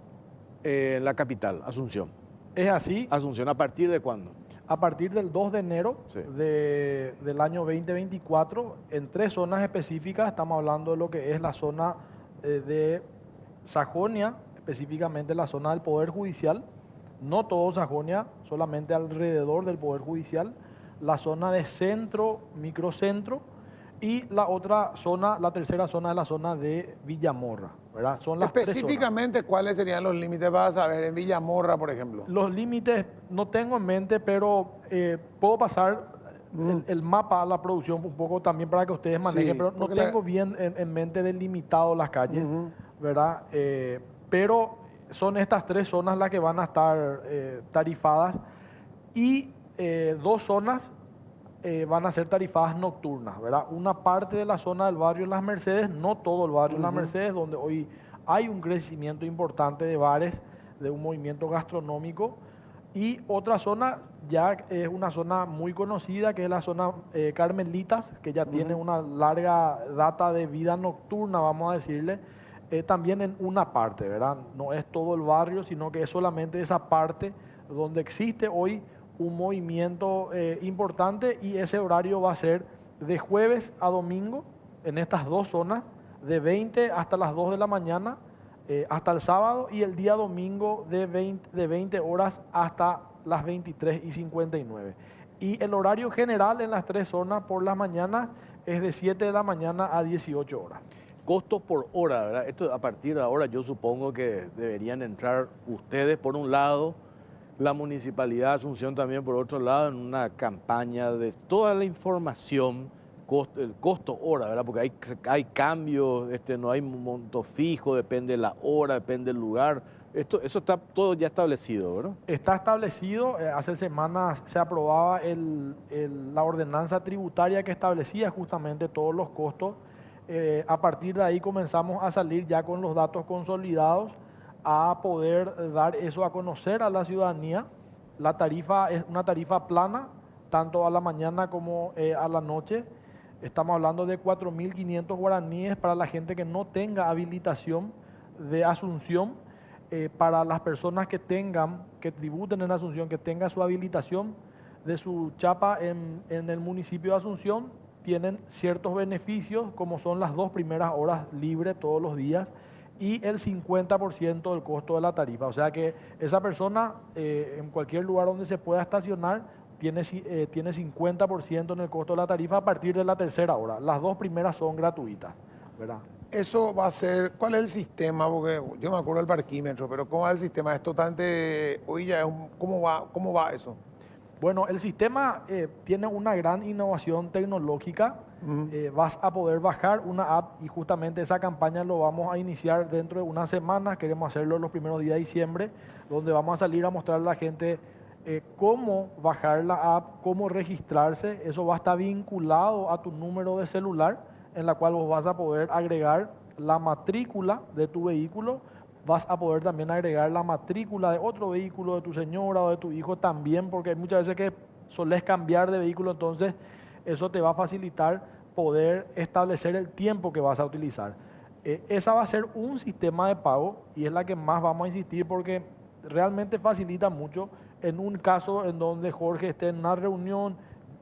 en la capital, Asunción. Es así, Asunción, ¿a partir de cuándo? a partir del 2 de enero Sí. del año 2024, en 3 zonas específicas, estamos hablando de lo que es la zona de Sajonia, específicamente la zona del Poder Judicial, no todo Sajonia, solamente alrededor del Poder Judicial, la zona de centro, microcentro, y la otra zona, la tercera zona es la zona de Villamorra, ¿verdad? Son las 3 zonas. Específicamente, ¿cuáles serían los límites? Vas a ver, en Villamorra, por ejemplo. Los límites no tengo en mente, pero puedo pasar el mapa a la producción un poco también para que ustedes manejen, Sí, pero no porque la- tengo bien en mente delimitado las calles, ¿verdad? Pero son estas 3 zonas las que van a estar tarifadas y 2 zonas van a ser tarifadas nocturnas, ¿verdad? Una parte de la zona del barrio Las Mercedes, no todo el barrio Las Mercedes, donde hoy hay un crecimiento importante de bares, de un movimiento gastronómico, y otra zona ya es una zona muy conocida, que es la zona Carmelitas, que ya tiene una larga data de vida nocturna, vamos a decirle, también en una parte, ¿verdad? No es todo el barrio, sino que es solamente esa parte donde existe hoy un movimiento importante, y ese horario va a ser de jueves a domingo en estas 2 zonas, de 20 hasta las 2 de la mañana, hasta el sábado, y el día domingo de 20 horas hasta las 23:59. Y el horario general en las 3 zonas por las mañanas es de 7 de la mañana a 18 horas. Costos por hora, ¿verdad? Esto a partir de ahora yo supongo que deberían entrar ustedes por un lado, la Municipalidad de Asunción también por otro lado, en una campaña de toda la información, el costo hora, ¿verdad? Porque hay cambios, no hay un monto fijo, depende de la hora, depende del lugar. Eso está todo ya establecido, ¿verdad? Está establecido, hace semanas se aprobaba la ordenanza tributaria que establecía justamente todos los costos. A partir de ahí comenzamos a salir ya con los datos consolidados, a poder dar eso a conocer a la ciudadanía. La tarifa es una tarifa plana, tanto a la mañana como a la noche. Estamos hablando de 4.500 guaraníes para la gente que no tenga habilitación de Asunción. Para las personas que tributen en Asunción, que tengan su habilitación de su chapa en el municipio de Asunción, tienen ciertos beneficios, como son las 2 primeras horas libres todos los días, y el 50% del costo de la tarifa. O sea que esa persona en cualquier lugar donde se pueda estacionar tiene 50% en el costo de la tarifa a partir de la tercera hora. Las dos primeras son gratuitas, ¿verdad? Eso va a ser, ¿cuál es el sistema? Porque yo me acuerdo del parquímetro, pero ¿cómo va el sistema? Es totalmente, hoy ya es ¿cómo va eso? Bueno, el sistema tiene una gran innovación tecnológica. Vas a poder bajar una app y justamente esa campaña lo vamos a iniciar dentro de unas semanas. Queremos hacerlo los primeros días de diciembre, donde vamos a salir a mostrarle a la gente cómo bajar la app, cómo registrarse. Eso va a estar vinculado a tu número de celular, en la cual vos vas a poder agregar la matrícula de tu vehículo. Vas a poder también agregar la matrícula de otro vehículo, de tu señora o de tu hijo también, porque hay muchas veces que solés cambiar de vehículo, entonces eso te va a facilitar poder establecer el tiempo que vas a utilizar. Esa va a ser un sistema de pago y es la que más vamos a insistir porque realmente facilita mucho en un caso en donde Jorge esté en una reunión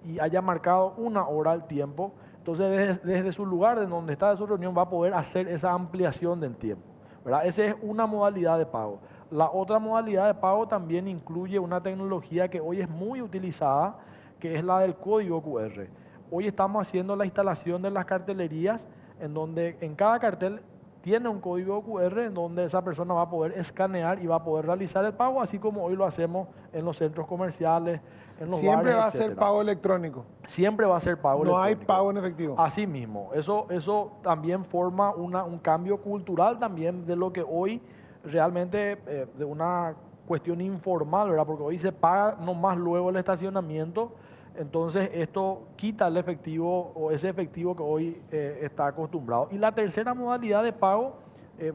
y haya marcado una hora el tiempo. Entonces desde su lugar, de donde está de su reunión, va a poder hacer esa ampliación del tiempo, ¿verdad? Esa es una modalidad de pago. La otra modalidad de pago también incluye una tecnología que hoy es muy utilizada, que es la del código QR. Hoy estamos haciendo la instalación de las cartelerías, en donde en cada cartel tiene un código QR, en donde esa persona va a poder escanear y va a poder realizar el pago, así como hoy lo hacemos en los centros comerciales, en los Siempre bares, va a ser etcétera. pago electrónico. Siempre va a ser pago No hay electrónico. pago en efectivo. Así mismo, eso también forma un cambio cultural también de lo que hoy realmente de una cuestión informal, ¿verdad? Porque hoy se paga nomás luego el estacionamiento, entonces esto quita el efectivo o ese efectivo que hoy está acostumbrado. Y la tercera modalidad de pago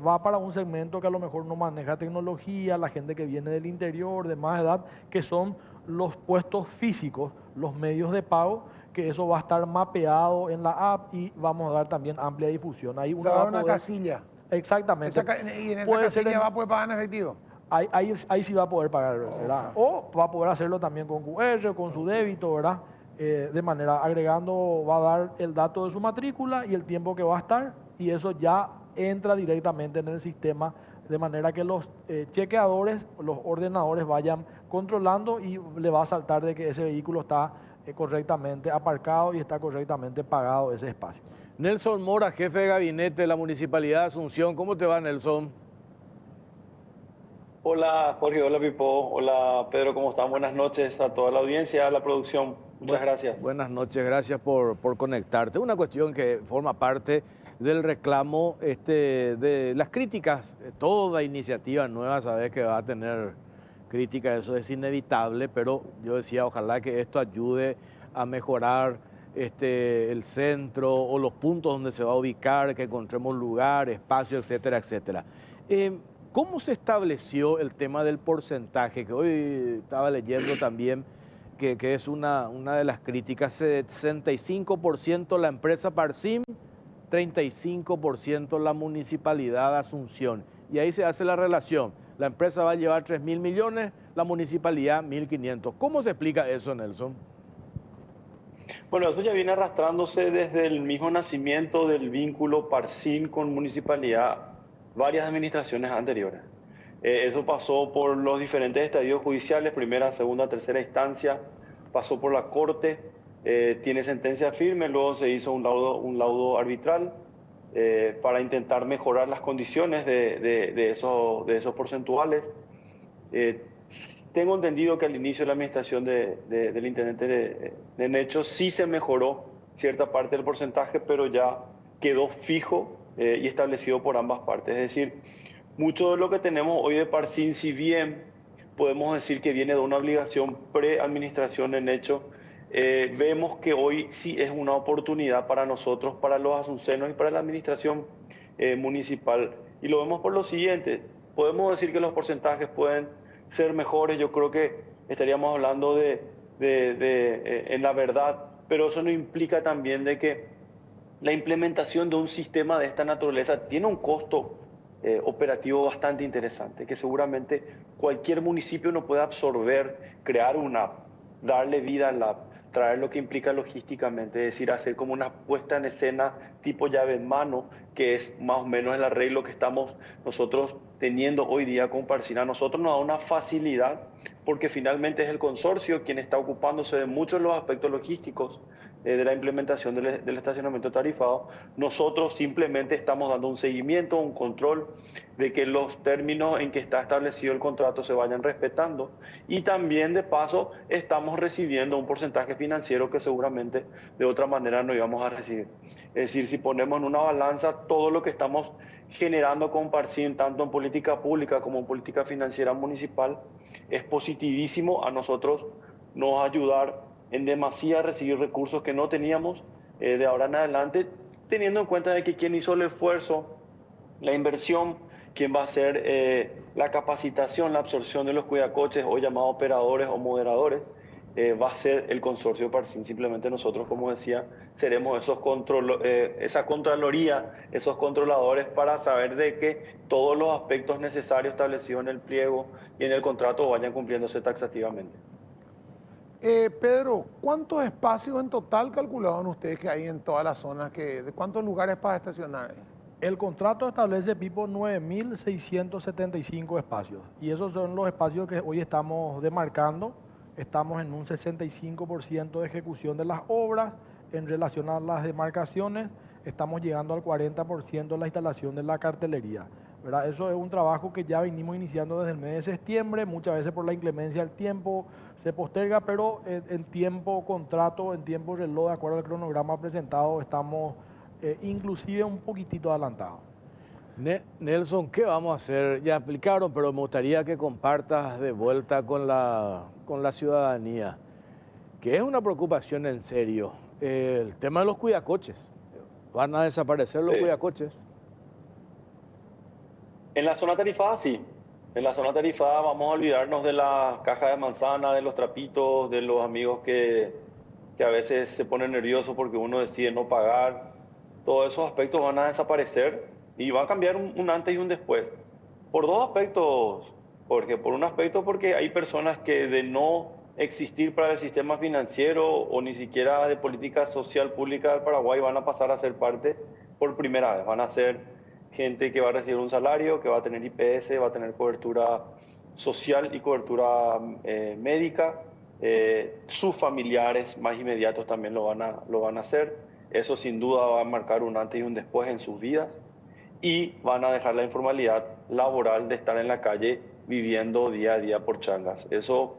va para un segmento que a lo mejor no maneja tecnología, la gente que viene del interior, de más edad, que son los puestos físicos, los medios de pago, que eso va a estar mapeado en la app y vamos a dar también amplia difusión. Ahí O uno sea, va va a una poder- casilla. Exactamente. Y en esa Puede ser casilla en- va a poder pagar en efectivo. Ahí sí va a poder pagar, ¿verdad? O va a poder hacerlo también con QR, con su débito, ¿verdad? De manera agregando, va a dar el dato de su matrícula y el tiempo que va a estar y eso ya entra directamente en el sistema de manera que los chequeadores, los ordenadores vayan controlando y le va a saltar de que ese vehículo está correctamente aparcado y está correctamente pagado ese espacio. Nelson Mora, jefe de gabinete de la Municipalidad de Asunción. ¿Cómo te va, Nelson? Hola Jorge, hola Pipo, hola Pedro, ¿cómo están? Buenas noches a toda la audiencia, a la producción. Muchas gracias. Buenas noches, gracias por conectarte. Una cuestión que forma parte del reclamo de las críticas. Toda iniciativa nueva, sabes que va a tener críticas, eso es inevitable, pero yo decía, ojalá que esto ayude a mejorar el centro o los puntos donde se va a ubicar, que encontremos lugar, espacio, etcétera, etcétera. ¿Cómo se estableció el tema del porcentaje? Que hoy estaba leyendo también que es una de las críticas, 65% la empresa Parsim, 35% la Municipalidad de Asunción. Y ahí se hace la relación. La empresa va a llevar 3.000 millones, la Municipalidad 1.500. ¿Cómo se explica eso, Nelson? Bueno, eso ya viene arrastrándose desde el mismo nacimiento del vínculo Parsim con Municipalidad, varias administraciones anteriores. Eso pasó por los diferentes estadios judiciales, primera, segunda, tercera instancia, pasó por la Corte, tiene sentencia firme, luego se hizo un laudo arbitral para intentar mejorar las condiciones de esos porcentuales. Tengo entendido que al inicio de la administración del intendente de Necho sí se mejoró cierta parte del porcentaje, pero ya quedó fijo y establecido por ambas partes. Es decir, mucho de lo que tenemos hoy de Parsim, si bien podemos decir que viene de una obligación pre-administración en hecho, vemos que hoy sí es una oportunidad para nosotros, para los asuncenos y para la administración municipal. Y lo vemos por lo siguiente, podemos decir que los porcentajes pueden ser mejores, yo creo que estaríamos hablando en la verdad, pero eso no implica también de que la implementación de un sistema de esta naturaleza tiene un costo operativo bastante interesante, que seguramente cualquier municipio no puede absorber, crear una app, darle vida a la app. traer lo que implica logísticamente, es decir, hacer como una puesta en escena tipo llave en mano, que es más o menos el arreglo que estamos nosotros teniendo hoy día con Parcina. A nosotros nos da una facilidad porque finalmente es el consorcio quien está ocupándose de muchos de los aspectos logísticos de la implementación del estacionamiento tarifado. Nosotros simplemente estamos dando un seguimiento, un control de que los términos en que está establecido el contrato se vayan respetando, y también de paso estamos recibiendo un porcentaje financiero que seguramente de otra manera no íbamos a recibir. Es decir, si ponemos en una balanza todo lo que estamos generando con Parcin, tanto en política pública como en política financiera municipal, es positivísimo. A nosotros nos va a ayudar en demasía a recibir recursos que no teníamos de ahora en adelante, teniendo en cuenta de que quien hizo el esfuerzo, la inversión, quien va a hacer la capacitación, la absorción de los cuidacoches, o llamados operadores o moderadores, va a ser el consorcio Parcin. Simplemente nosotros, como decía, seremos esa contraloría, esos controladores para saber de que todos los aspectos necesarios establecidos en el pliego y en el contrato vayan cumpliéndose taxativamente. Pedro, ¿cuántos espacios en total calculaban ustedes que hay en todas las zonas? ¿De cuántos lugares para estacionar? El contrato establece, Pipo, 9.675 espacios. Y esos son los espacios que hoy estamos demarcando. Estamos en un 65% de ejecución de las obras. En relación a las demarcaciones, estamos llegando al 40% de la instalación de la cartelería, ¿verdad? Eso es un trabajo que ya venimos iniciando desde el mes de septiembre. Muchas veces por la inclemencia del tiempo se posterga, pero en tiempo contrato, en tiempo reloj, de acuerdo al cronograma presentado, estamos inclusive un poquitito adelantados. Nelson, ¿qué vamos a hacer? Ya explicaron, pero me gustaría que compartas de vuelta con la ciudadanía, que es una preocupación en serio, el tema de los cuidacoches. ¿Van a desaparecer los cuidacoches? En la zona tarifada, sí. En la zona tarifada vamos a olvidarnos de la caja de manzana, de los trapitos, de los amigos que a veces se ponen nerviosos porque uno decide no pagar. Todos esos aspectos van a desaparecer y va a cambiar un antes y un después. Por dos aspectos, Jorge. Por un aspecto, porque hay personas que de no existir para el sistema financiero o ni siquiera de política social pública del Paraguay van a pasar a ser parte por primera vez. Van a ser gente que va a recibir un salario, que va a tener IPS, va a tener cobertura social y cobertura médica. Sus familiares más inmediatos también lo van a hacer. Eso sin duda va a marcar un antes y un después en sus vidas. Y van a dejar la informalidad laboral de estar en la calle viviendo día a día por changas. Eso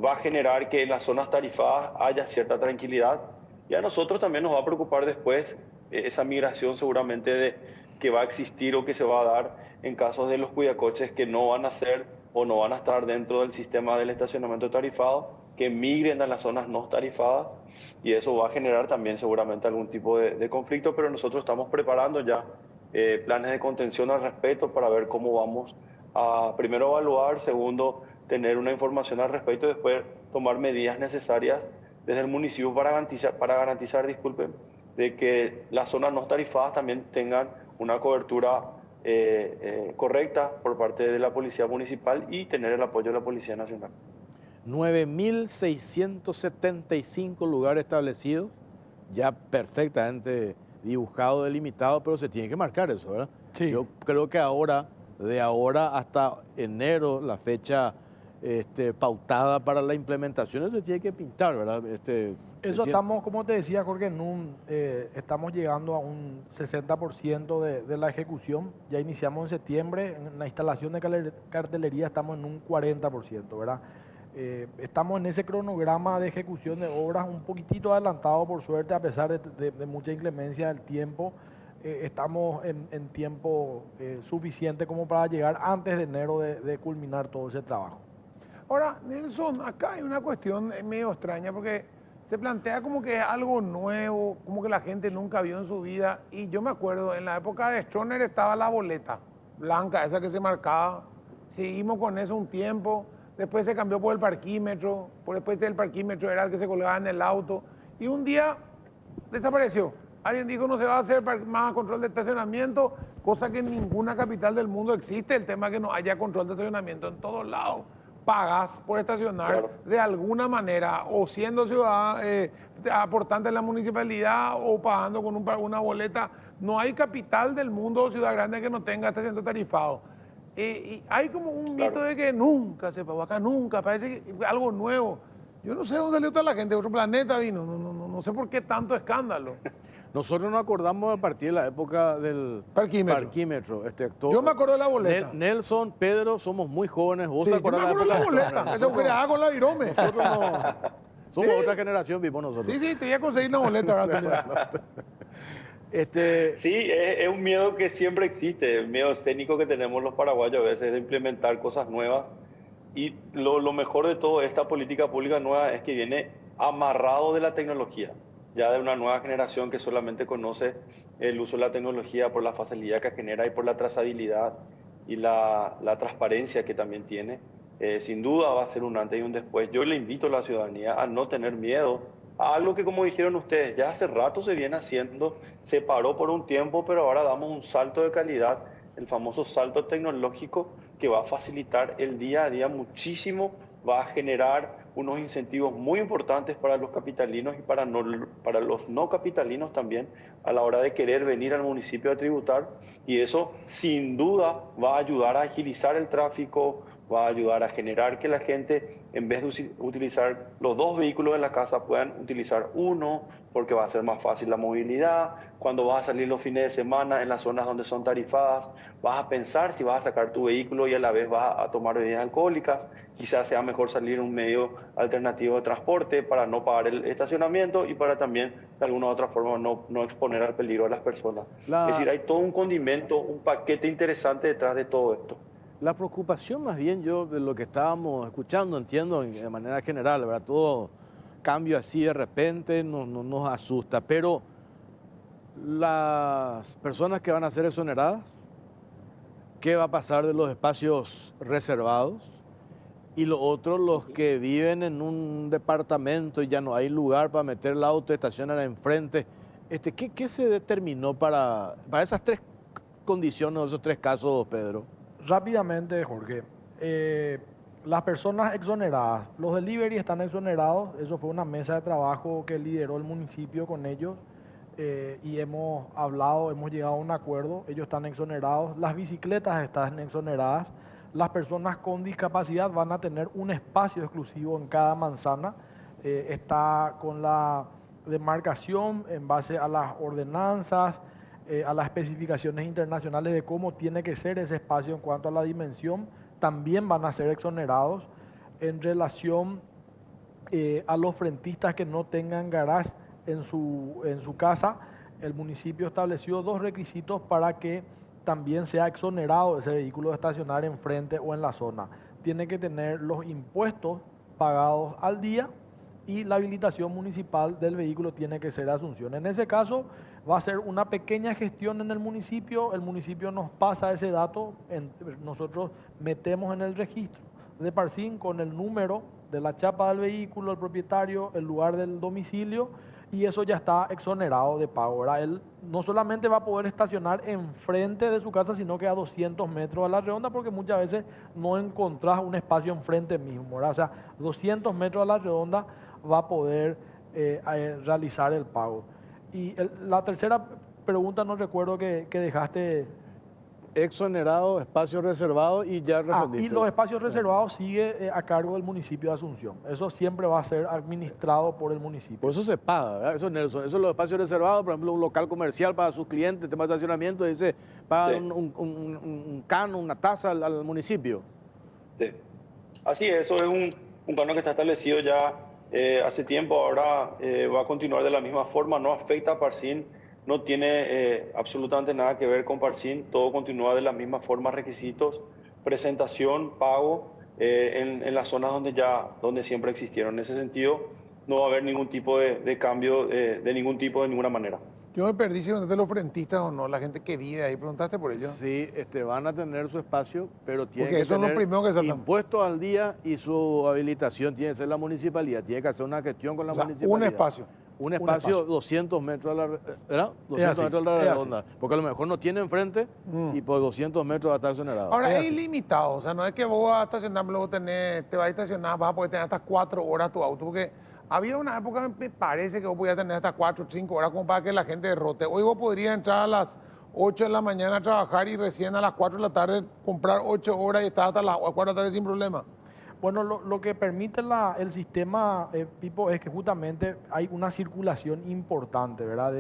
va a generar que en las zonas tarifadas haya cierta tranquilidad, y a nosotros también nos va a preocupar después esa migración seguramente que va a existir o que se va a dar en casos de los cuidacoches que no van a ser o no van a estar dentro del sistema del estacionamiento tarifado, que migren a las zonas no tarifadas, y eso va a generar también seguramente algún tipo de conflicto, pero nosotros estamos preparando ya planes de contención al respecto para ver cómo vamos a, primero, evaluar, segundo, tener una información al respecto y después tomar medidas necesarias desde el municipio para garantizar, disculpen, de que las zonas no tarifadas también tengan una cobertura correcta por parte de la Policía Municipal y tener el apoyo de la Policía Nacional. 9.675 lugares establecidos, ya perfectamente dibujado, delimitado, pero se tiene que marcar eso, ¿verdad? Sí. Yo creo que de ahora hasta enero, la fecha pautada para la implementación, eso se tiene que pintar, ¿verdad? Eso estamos, como te decía, Jorge, estamos llegando a un 60% de la ejecución. Ya iniciamos en septiembre, en la instalación de cartelería estamos en un 40%, ¿verdad? Estamos en ese cronograma de ejecución de obras un poquitito adelantado, por suerte, a pesar de mucha inclemencia del tiempo. Estamos en tiempo suficiente como para llegar antes de enero de culminar todo ese trabajo. Ahora, Nelson, acá hay una cuestión medio extraña porque se plantea como que es algo nuevo, como que la gente nunca vio en su vida. Y yo me acuerdo, en la época de Stroessner estaba la boleta blanca, esa que se marcaba. Seguimos con eso un tiempo. Después se cambió por el parquímetro. Después el parquímetro era el que se colgaba en el auto. Y un día desapareció. Alguien dijo no se va a hacer más control de estacionamiento, cosa que en ninguna capital del mundo existe, el tema que no haya control de estacionamiento en todos lados. pagas por estacionar Claro. de alguna manera, o siendo ciudadano, aportante en la municipalidad o pagando con una boleta. No hay capital del mundo o ciudad grande que no tenga estacionamiento tarifado. Y hay como un mito Claro. de que nunca se pagó acá, nunca, parece que algo nuevo. Yo no sé dónde salió toda la gente, de otro planeta vino, no sé por qué tanto escándalo. Nosotros nos acordamos a partir de la época del Parquímetro. actor. Yo me acuerdo de la boleta. Nelson, Pedro, somos muy jóvenes. ¿Vos Sí, te yo me acordás acuerdo de la boleta, que se Nosotros- agujereaba con la virome. Nosotros no. Somos otra generación, vimos nosotros. Sí, te voy a conseguir una boleta ahora. Sí, es un miedo que siempre existe, el miedo escénico que tenemos los paraguayos a veces de implementar cosas nuevas. Y lo mejor de todo esta política pública nueva es que viene amarrado de la tecnología, ya de una nueva generación que solamente conoce el uso de la tecnología por la facilidad que genera y por la trazabilidad y la transparencia que también tiene. Sin duda va a ser un antes y un después. Yo le invito a la ciudadanía a no tener miedo a algo que, como dijeron ustedes, ya hace rato se viene haciendo, se paró por un tiempo, pero ahora damos un salto de calidad, el famoso salto tecnológico que va a facilitar el día a día muchísimo, va a generar unos incentivos muy importantes para los capitalinos y para los no capitalinos también a la hora de querer venir al municipio a tributar, y eso sin duda va a ayudar a agilizar el tráfico, va a ayudar a generar que la gente, en vez de utilizar los dos vehículos en la casa, puedan utilizar uno, porque va a ser más fácil la movilidad. Cuando vas a salir los fines de semana en las zonas donde son tarifadas, vas a pensar si vas a sacar tu vehículo y a la vez vas a tomar bebidas alcohólicas. Quizás sea mejor salir en un medio alternativo de transporte para no pagar el estacionamiento y para también, de alguna u otra forma, no exponer al peligro a las personas. Es decir, hay todo un condimento, un paquete interesante detrás de todo esto. La preocupación más bien yo de lo que estábamos escuchando, entiendo de manera general, ¿verdad? Todo cambio así de repente nos asusta, pero las personas que van a ser exoneradas, ¿qué va a pasar de los espacios reservados? Y lo otro, los que viven en un departamento y ya no hay lugar para meter el auto, estacionan enfrente. ¿Qué se determinó para esas tres condiciones, esos tres casos, Pedro? Rápidamente, Jorge, las personas exoneradas, los delivery están exonerados, eso fue una mesa de trabajo que lideró el municipio con ellos y hemos hablado, hemos llegado a un acuerdo, ellos están exonerados, las bicicletas están exoneradas, las personas con discapacidad van a tener un espacio exclusivo en cada manzana, está con la demarcación en base a las ordenanzas, a las especificaciones internacionales de cómo tiene que ser ese espacio en cuanto a la dimensión, también van a ser exonerados. En relación a los frentistas que no tengan garage en su casa, el municipio estableció dos requisitos para que también sea exonerado ese vehículo de estacionar enfrente o en la zona. Tiene que tener los impuestos pagados al día y la habilitación municipal del vehículo tiene que ser de Asunción. En ese caso va a ser una pequeña gestión en el municipio nos pasa ese dato, nosotros metemos en el registro de Parcín con el número de la chapa del vehículo, el propietario, el lugar del domicilio, y eso ya está exonerado de pago, ¿verdad? Él no solamente va a poder estacionar enfrente de su casa, sino que a 200 metros a la redonda, porque muchas veces no encontrás un espacio enfrente mismo, ¿verdad? O sea, 200 metros a la redonda va a poder realizar el pago. Y la tercera pregunta, no recuerdo que dejaste. Exonerado, espacio reservado y ya respondiste. Y los espacios reservados sigue a cargo del municipio de Asunción. Eso siempre va a ser administrado por el municipio. Por eso se paga, ¿verdad? Eso, Nelson, eso es los espacios reservados, por ejemplo, un local comercial para sus clientes, tema de estacionamiento, dice, paga Sí. un canon, una tasa al municipio. Sí. Así es, eso es un canon que está establecido ya hace tiempo, ahora va a continuar de la misma forma, no afecta a Parcín, no tiene absolutamente nada que ver con Parcín, todo continúa de la misma forma, requisitos, presentación, pago, en las zonas donde siempre existieron. En ese sentido, no va a haber ningún tipo de cambio de ningún tipo, de ninguna manera. Yo me perdí si preguntaste los frentistas o no, la gente que vive ahí, ¿preguntaste por ellos? Sí, van a tener su espacio, pero tienen Porque que eso es lo tener primero que saltan. impuestos al día y su habilitación tiene que ser la municipalidad, tiene que hacer una gestión con la O sea, municipalidad. un espacio. Un espacio 200 metros a la, ¿verdad? 200 así, metros a la es redonda. Porque a lo mejor no tiene enfrente y por 200 metros va a estar estacionado. Ahora, Es es así. ilimitado, o sea, no es que vos vas a estacionar, luego te vas a estacionar, vas a poder tener hasta 4 horas tu auto, porque había una época, me parece que vos podías tener hasta 4 o 5 horas como para que la gente derrote. Hoy vos podrías entrar a las 8 de la mañana a trabajar y recién a las 4 de la tarde comprar 8 horas y estar hasta las 4 de la tarde sin problema. Bueno, lo que permite el sistema, Pipo, es que justamente hay una circulación importante, ¿verdad?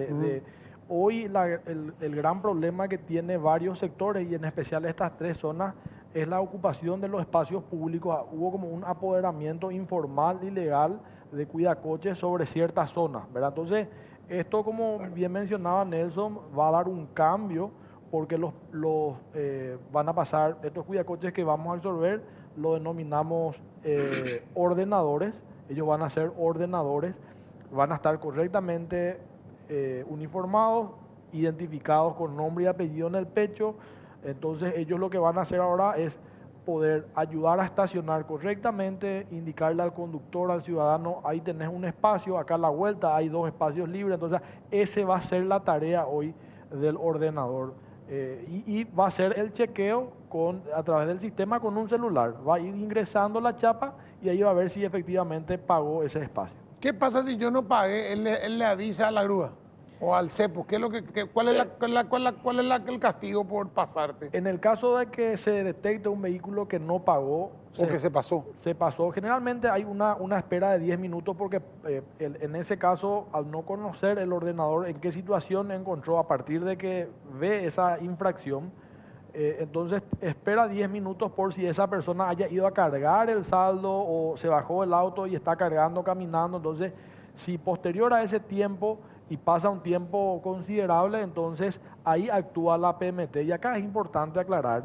Hoy el gran problema que tiene varios sectores, y en especial estas tres zonas, es la ocupación de los espacios públicos. Hubo como un apoderamiento informal y legal de cuidacoches sobre ciertas zonas, ¿verdad? Entonces, esto, como bien mencionaba Nelson, va a dar un cambio porque van a pasar, estos cuidacoches que vamos a absorber, lo denominamos ordenadores. Ellos van a ser ordenadores, van a estar correctamente uniformados, identificados con nombre y apellido en el pecho. Entonces ellos lo que van a hacer ahora es poder ayudar a estacionar correctamente, indicarle al conductor, al ciudadano, ahí tenés un espacio, acá a la vuelta hay 2 espacios libres. Entonces ese va a ser la tarea hoy del ordenador. Y va a ser el chequeo a través del sistema con un celular. Va a ir ingresando la chapa y ahí va a ver si efectivamente pagó ese espacio. ¿Qué pasa si yo no pagué? Él le avisa a la grúa o al cepo. ¿Cuál es el castigo por pasarte? En el caso de que se detecte un vehículo que no pagó, O que se pasó. se pasó. Generalmente hay una espera de 10 minutos porque en ese caso, al no conocer el ordenador en qué situación encontró a partir de que ve esa infracción, entonces espera 10 minutos por si esa persona haya ido a cargar el saldo o se bajó el auto y está cargando, caminando. Entonces, si posterior a ese tiempo y pasa un tiempo considerable, entonces ahí actúa la PMT. Y acá es importante aclarar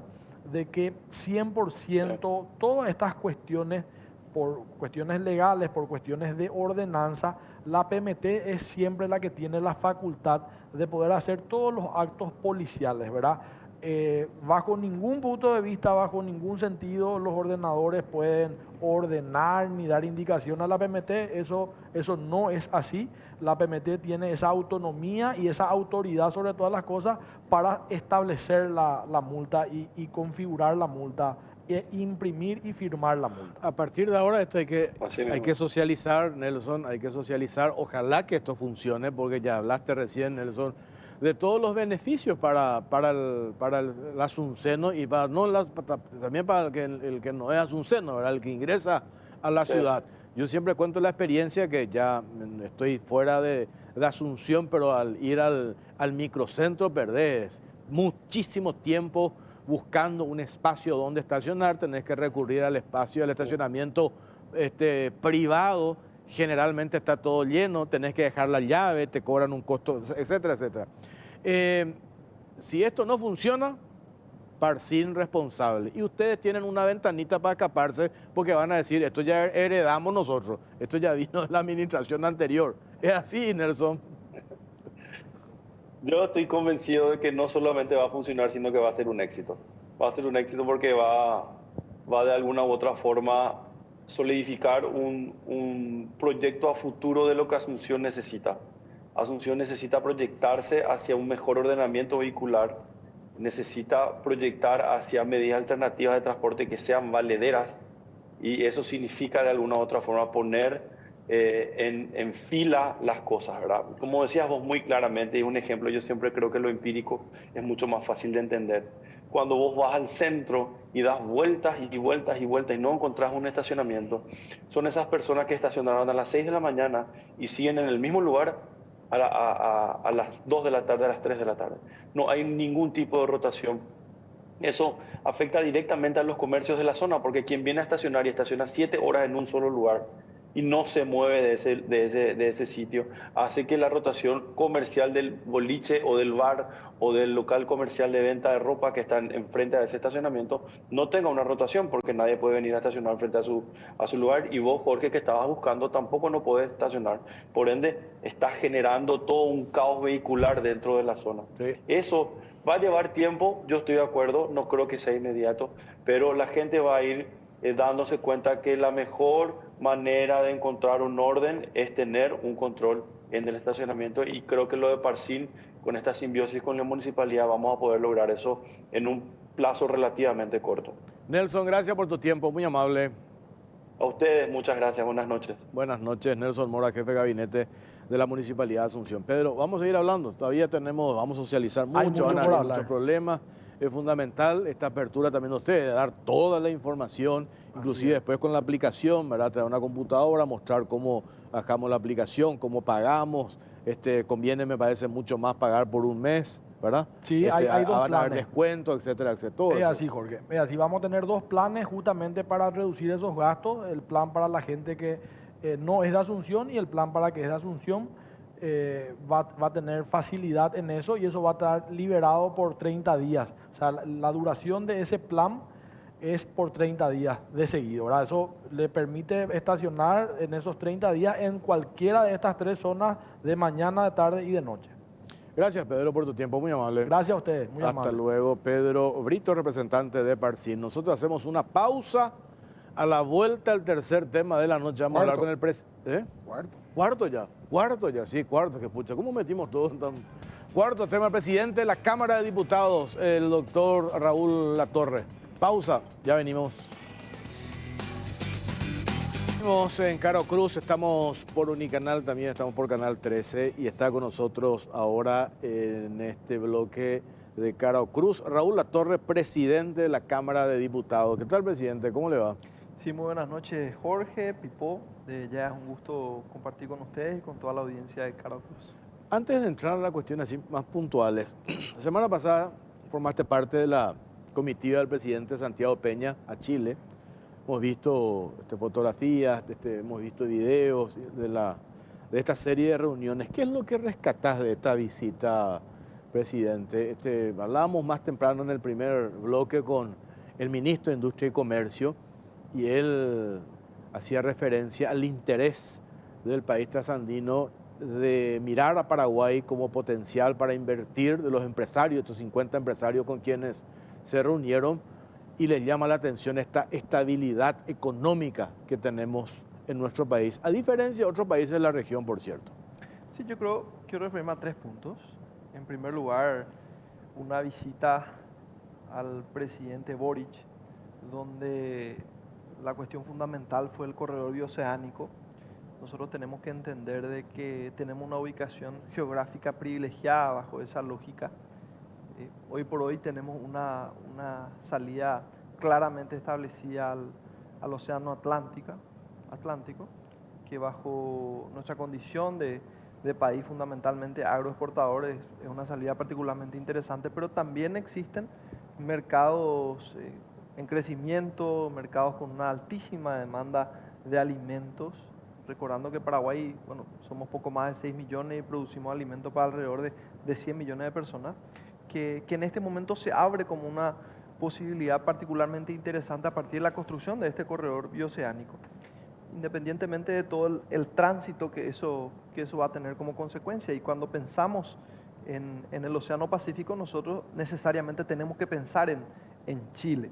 de que 100% todas estas cuestiones, por cuestiones legales, por cuestiones de ordenanza, la PMT es siempre la que tiene la facultad de poder hacer todos los actos policiales, ¿verdad? Bajo ningún punto de vista, bajo ningún sentido, los ordenadores pueden ordenar ni dar indicación a la PMT. Eso no es así. La PMT tiene esa autonomía y esa autoridad sobre todas las cosas para establecer la multa y configurar la multa, imprimir y firmar la multa. A partir de ahora esto hay Así mismo. que socializar, Nelson, hay que socializar. Ojalá que esto funcione, porque ya hablaste recién, Nelson, de todos los beneficios para el asunceno y también para el que no es asunceno, ¿verdad? El que ingresa a la ciudad. Yo siempre cuento la experiencia que ya estoy fuera de Asunción, pero al ir al microcentro perdés muchísimo tiempo buscando un espacio donde estacionar. Tenés que recurrir al espacio del estacionamiento privado. Generalmente está todo lleno, tenés que dejar la llave, te cobran un costo, etcétera, etcétera. Si esto no funciona, Parsin responsable. Y ustedes tienen una ventanita para escaparse porque van a decir, esto ya heredamos nosotros, esto ya vino de la administración anterior. Es así, Nelson. Yo estoy convencido de que no solamente va a funcionar, sino que va a ser un éxito. Va a ser un éxito porque va de alguna u otra forma solidificar un proyecto a futuro de lo que Asunción necesita. Asunción necesita proyectarse hacia un mejor ordenamiento vehicular, necesita proyectar hacia medidas alternativas de transporte que sean valederas, y eso significa de alguna u otra forma poner en fila las cosas, ¿verdad? Como decías vos muy claramente, y un ejemplo, yo siempre creo que lo empírico es mucho más fácil de entender. Cuando vos vas al centro y das vueltas y vueltas y vueltas y no encontrás un estacionamiento, son esas personas que estacionaron a las 6 de la mañana y siguen en el mismo lugar a las 2 de la tarde, a las 3 de la tarde. No hay ningún tipo de rotación. Eso afecta directamente a los comercios de la zona, porque quien viene a estacionar y estaciona 7 horas en un solo lugar y no se mueve de ese sitio, hace que la rotación comercial del boliche o del bar o del local comercial de venta de ropa que están enfrente a ese estacionamiento no tenga una rotación, porque nadie puede venir a estacionar frente a su lugar, y vos, Jorge, que estabas buscando, tampoco no podés estacionar. Por ende, estás generando todo un caos vehicular dentro de la zona. Sí. Eso va a llevar tiempo, yo estoy de acuerdo, no creo que sea inmediato, pero la gente va a ir dándose cuenta que la mejor manera de encontrar un orden es tener un control en el estacionamiento, y creo que lo de Parcín, con esta simbiosis con la municipalidad, vamos a poder lograr eso en un plazo relativamente corto. Nelson, gracias por tu tiempo, muy amable. A ustedes, muchas gracias, buenas noches. Buenas noches, Nelson Mora, jefe de gabinete de la Municipalidad de Asunción. Pedro, vamos a seguir hablando, todavía vamos a socializar mucho, van a haber muchos problemas. Es fundamental esta apertura también de ustedes, de dar toda la información, inclusive después con la aplicación, ¿verdad? Traer una computadora, mostrar cómo bajamos la aplicación, cómo pagamos. Conviene, me parece, mucho más pagar por un mes, ¿verdad? Sí, hay dos van a haber planes. descuentos, etcétera, etcétera. Todo Es eso. así, Jorge. Es así, vamos a tener dos planes justamente para reducir esos gastos. El plan para la gente que no es de Asunción y el plan para que es de Asunción va a tener facilidad en eso, y eso va a estar liberado por 30 días. O sea, la duración de ese plan es por 30 días de seguido, ¿verdad? Eso le permite estacionar en esos 30 días en cualquiera de estas tres zonas de mañana, de tarde y de noche. Gracias, Pedro, por tu tiempo, muy amable. Gracias a ustedes, muy amable. Hasta luego, Pedro Brito, representante de Parcín. Nosotros hacemos una pausa. A la vuelta al tercer tema de la noche vamos a hablar con el presidente. Cuarto ya, sí, cuarto, que pucha, ¿cómo metimos todo? Cuarto tema, el presidente de la Cámara de Diputados, el doctor Raúl Latorre. Pausa, ya venimos. Estamos en Caro Cruz, estamos por Unicanal, también estamos por Canal 13 y está con nosotros ahora en este bloque de Caro Cruz Raúl Latorre, presidente de la Cámara de Diputados. ¿Qué tal, presidente? ¿Cómo le va? Sí, muy buenas noches, Jorge, Pipo. Ya es un gusto compartir con ustedes y con toda la audiencia de Caro Cruz. Antes de entrar a las cuestiones así más puntuales, la semana pasada formaste parte de la comitiva del presidente Santiago Peña a Chile. Hemos visto fotografías, hemos visto videos de esta serie de reuniones. ¿Qué es lo que rescatás de esta visita, presidente? Hablábamos más temprano en el primer bloque con el ministro de Industria y Comercio y él hacía referencia al interés del país trasandino de mirar a Paraguay como potencial para invertir, de los empresarios, estos 50 empresarios con quienes se reunieron, y les llama la atención esta estabilidad económica que tenemos en nuestro país, a diferencia de otros países de la región, por cierto. Sí, yo quiero referirme a 3 puntos. En primer lugar, una visita al presidente Boric, donde la cuestión fundamental fue el corredor bioceánico. Nosotros tenemos que entender de que tenemos una ubicación geográfica privilegiada bajo esa lógica. Hoy por hoy tenemos una salida claramente establecida al Océano Atlántico, que bajo nuestra condición de país fundamentalmente agroexportador es una salida particularmente interesante, pero también existen mercados en crecimiento, mercados con una altísima demanda de alimentos, recordando que Paraguay, bueno, somos poco más de 6 millones y producimos alimentos para alrededor de 100 millones de personas, que en este momento se abre como una posibilidad particularmente interesante a partir de la construcción de este corredor bioceánico, independientemente de todo el tránsito que eso va a tener como consecuencia. Y cuando pensamos en el Océano Pacífico, nosotros necesariamente tenemos que pensar en Chile.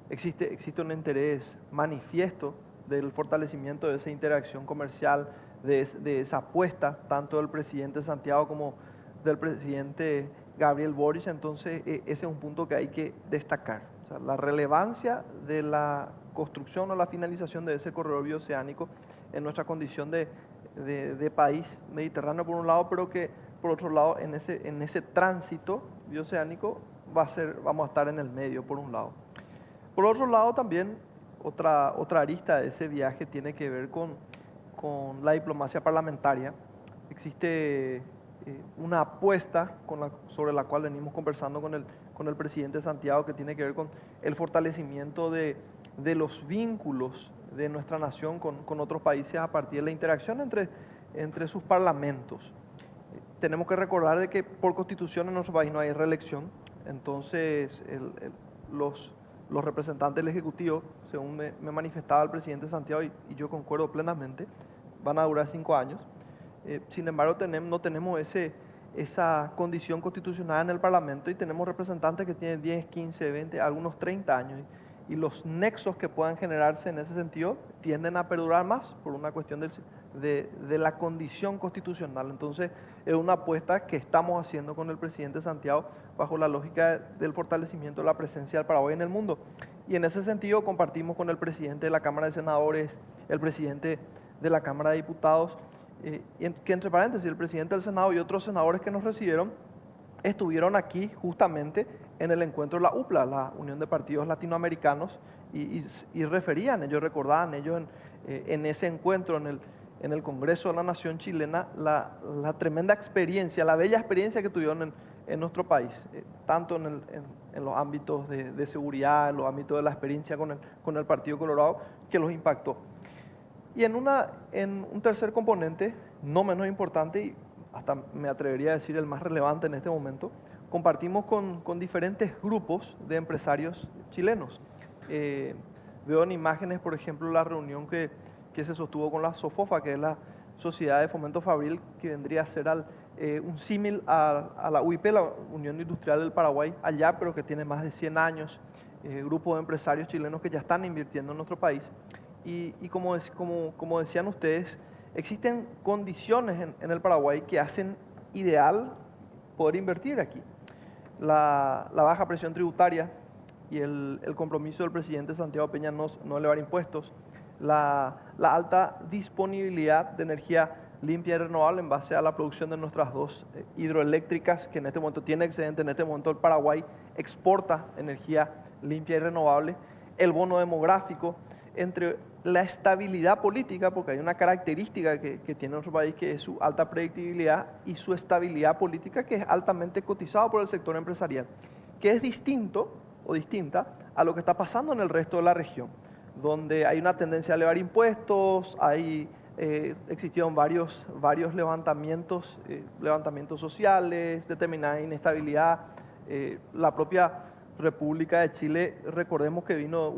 Existe un interés manifiesto del fortalecimiento de esa interacción comercial, de esa apuesta, tanto del presidente Santiago como del presidente Gabriel Boric. Entonces, ese es un punto que hay que destacar. O sea, la relevancia de la construcción o la finalización de ese corredor bioceánico en nuestra condición de país mediterráneo por un lado, pero que por otro lado en ese tránsito bioceánico vamos a estar en el medio por un lado. Por otro lado también otra arista de ese viaje tiene que ver con la diplomacia parlamentaria. Existe una apuesta sobre la cual venimos conversando con el presidente Santiago, que tiene que ver con el fortalecimiento de los vínculos de nuestra nación con otros países a partir de la interacción entre sus parlamentos. Tenemos que recordar de que por constitución en nuestro país no hay reelección, entonces los representantes del Ejecutivo, según me manifestaba el presidente Santiago, y yo concuerdo plenamente, van a durar 5 años. Sin embargo, no tenemos esa condición constitucional en el Parlamento y tenemos representantes que tienen 10, 15, 20, algunos 30 años. y los nexos que puedan generarse en ese sentido tienden a perdurar más por una cuestión de la condición constitucional. Entonces, es una apuesta que estamos haciendo con el presidente Santiago bajo la lógica del fortalecimiento de la presencia del Paraguay en el mundo. Y en ese sentido compartimos con el presidente de la Cámara de Senadores, el presidente de la Cámara de Diputados, que entre paréntesis, el presidente del Senado y otros senadores que nos recibieron estuvieron aquí justamente en el encuentro de la UPLA, la Unión de Partidos Latinoamericanos, y referían, ellos recordaban, ellos en ese encuentro en el Congreso de la Nación Chilena, la tremenda experiencia, la bella experiencia que tuvieron en nuestro país, tanto en los ámbitos de seguridad, en los ámbitos de la experiencia con el Partido Colorado, que los impactó. Y en un tercer componente, no menos importante, y hasta me atrevería a decir el más relevante en este momento, compartimos con diferentes grupos de empresarios chilenos. Veo en imágenes, por ejemplo, la reunión que se sostuvo con la SOFOFA, que es la Sociedad de Fomento Fabril, que vendría a ser un símil a la UIP, la Unión Industrial del Paraguay, allá, pero que tiene más de 100 años, grupo de empresarios chilenos que ya están invirtiendo en nuestro país. Y como decían ustedes, existen condiciones en el Paraguay que hacen ideal poder invertir aquí. La baja presión tributaria y el compromiso del presidente Santiago Peña no elevar impuestos, la alta disponibilidad de energía limpia y renovable en base a la producción de nuestras dos hidroeléctricas, que en este momento tiene excedente. En este momento el Paraguay exporta energía limpia y renovable, el bono demográfico, entre la estabilidad política, porque hay una característica que tiene nuestro país, que es su alta predictibilidad, y su estabilidad política, que es altamente cotizado por el sector empresarial, que es distinto o distinta a lo que está pasando en el resto de la región, donde hay una tendencia a elevar impuestos, existieron varios levantamientos sociales, determinada inestabilidad. La propia República de Chile, recordemos que vino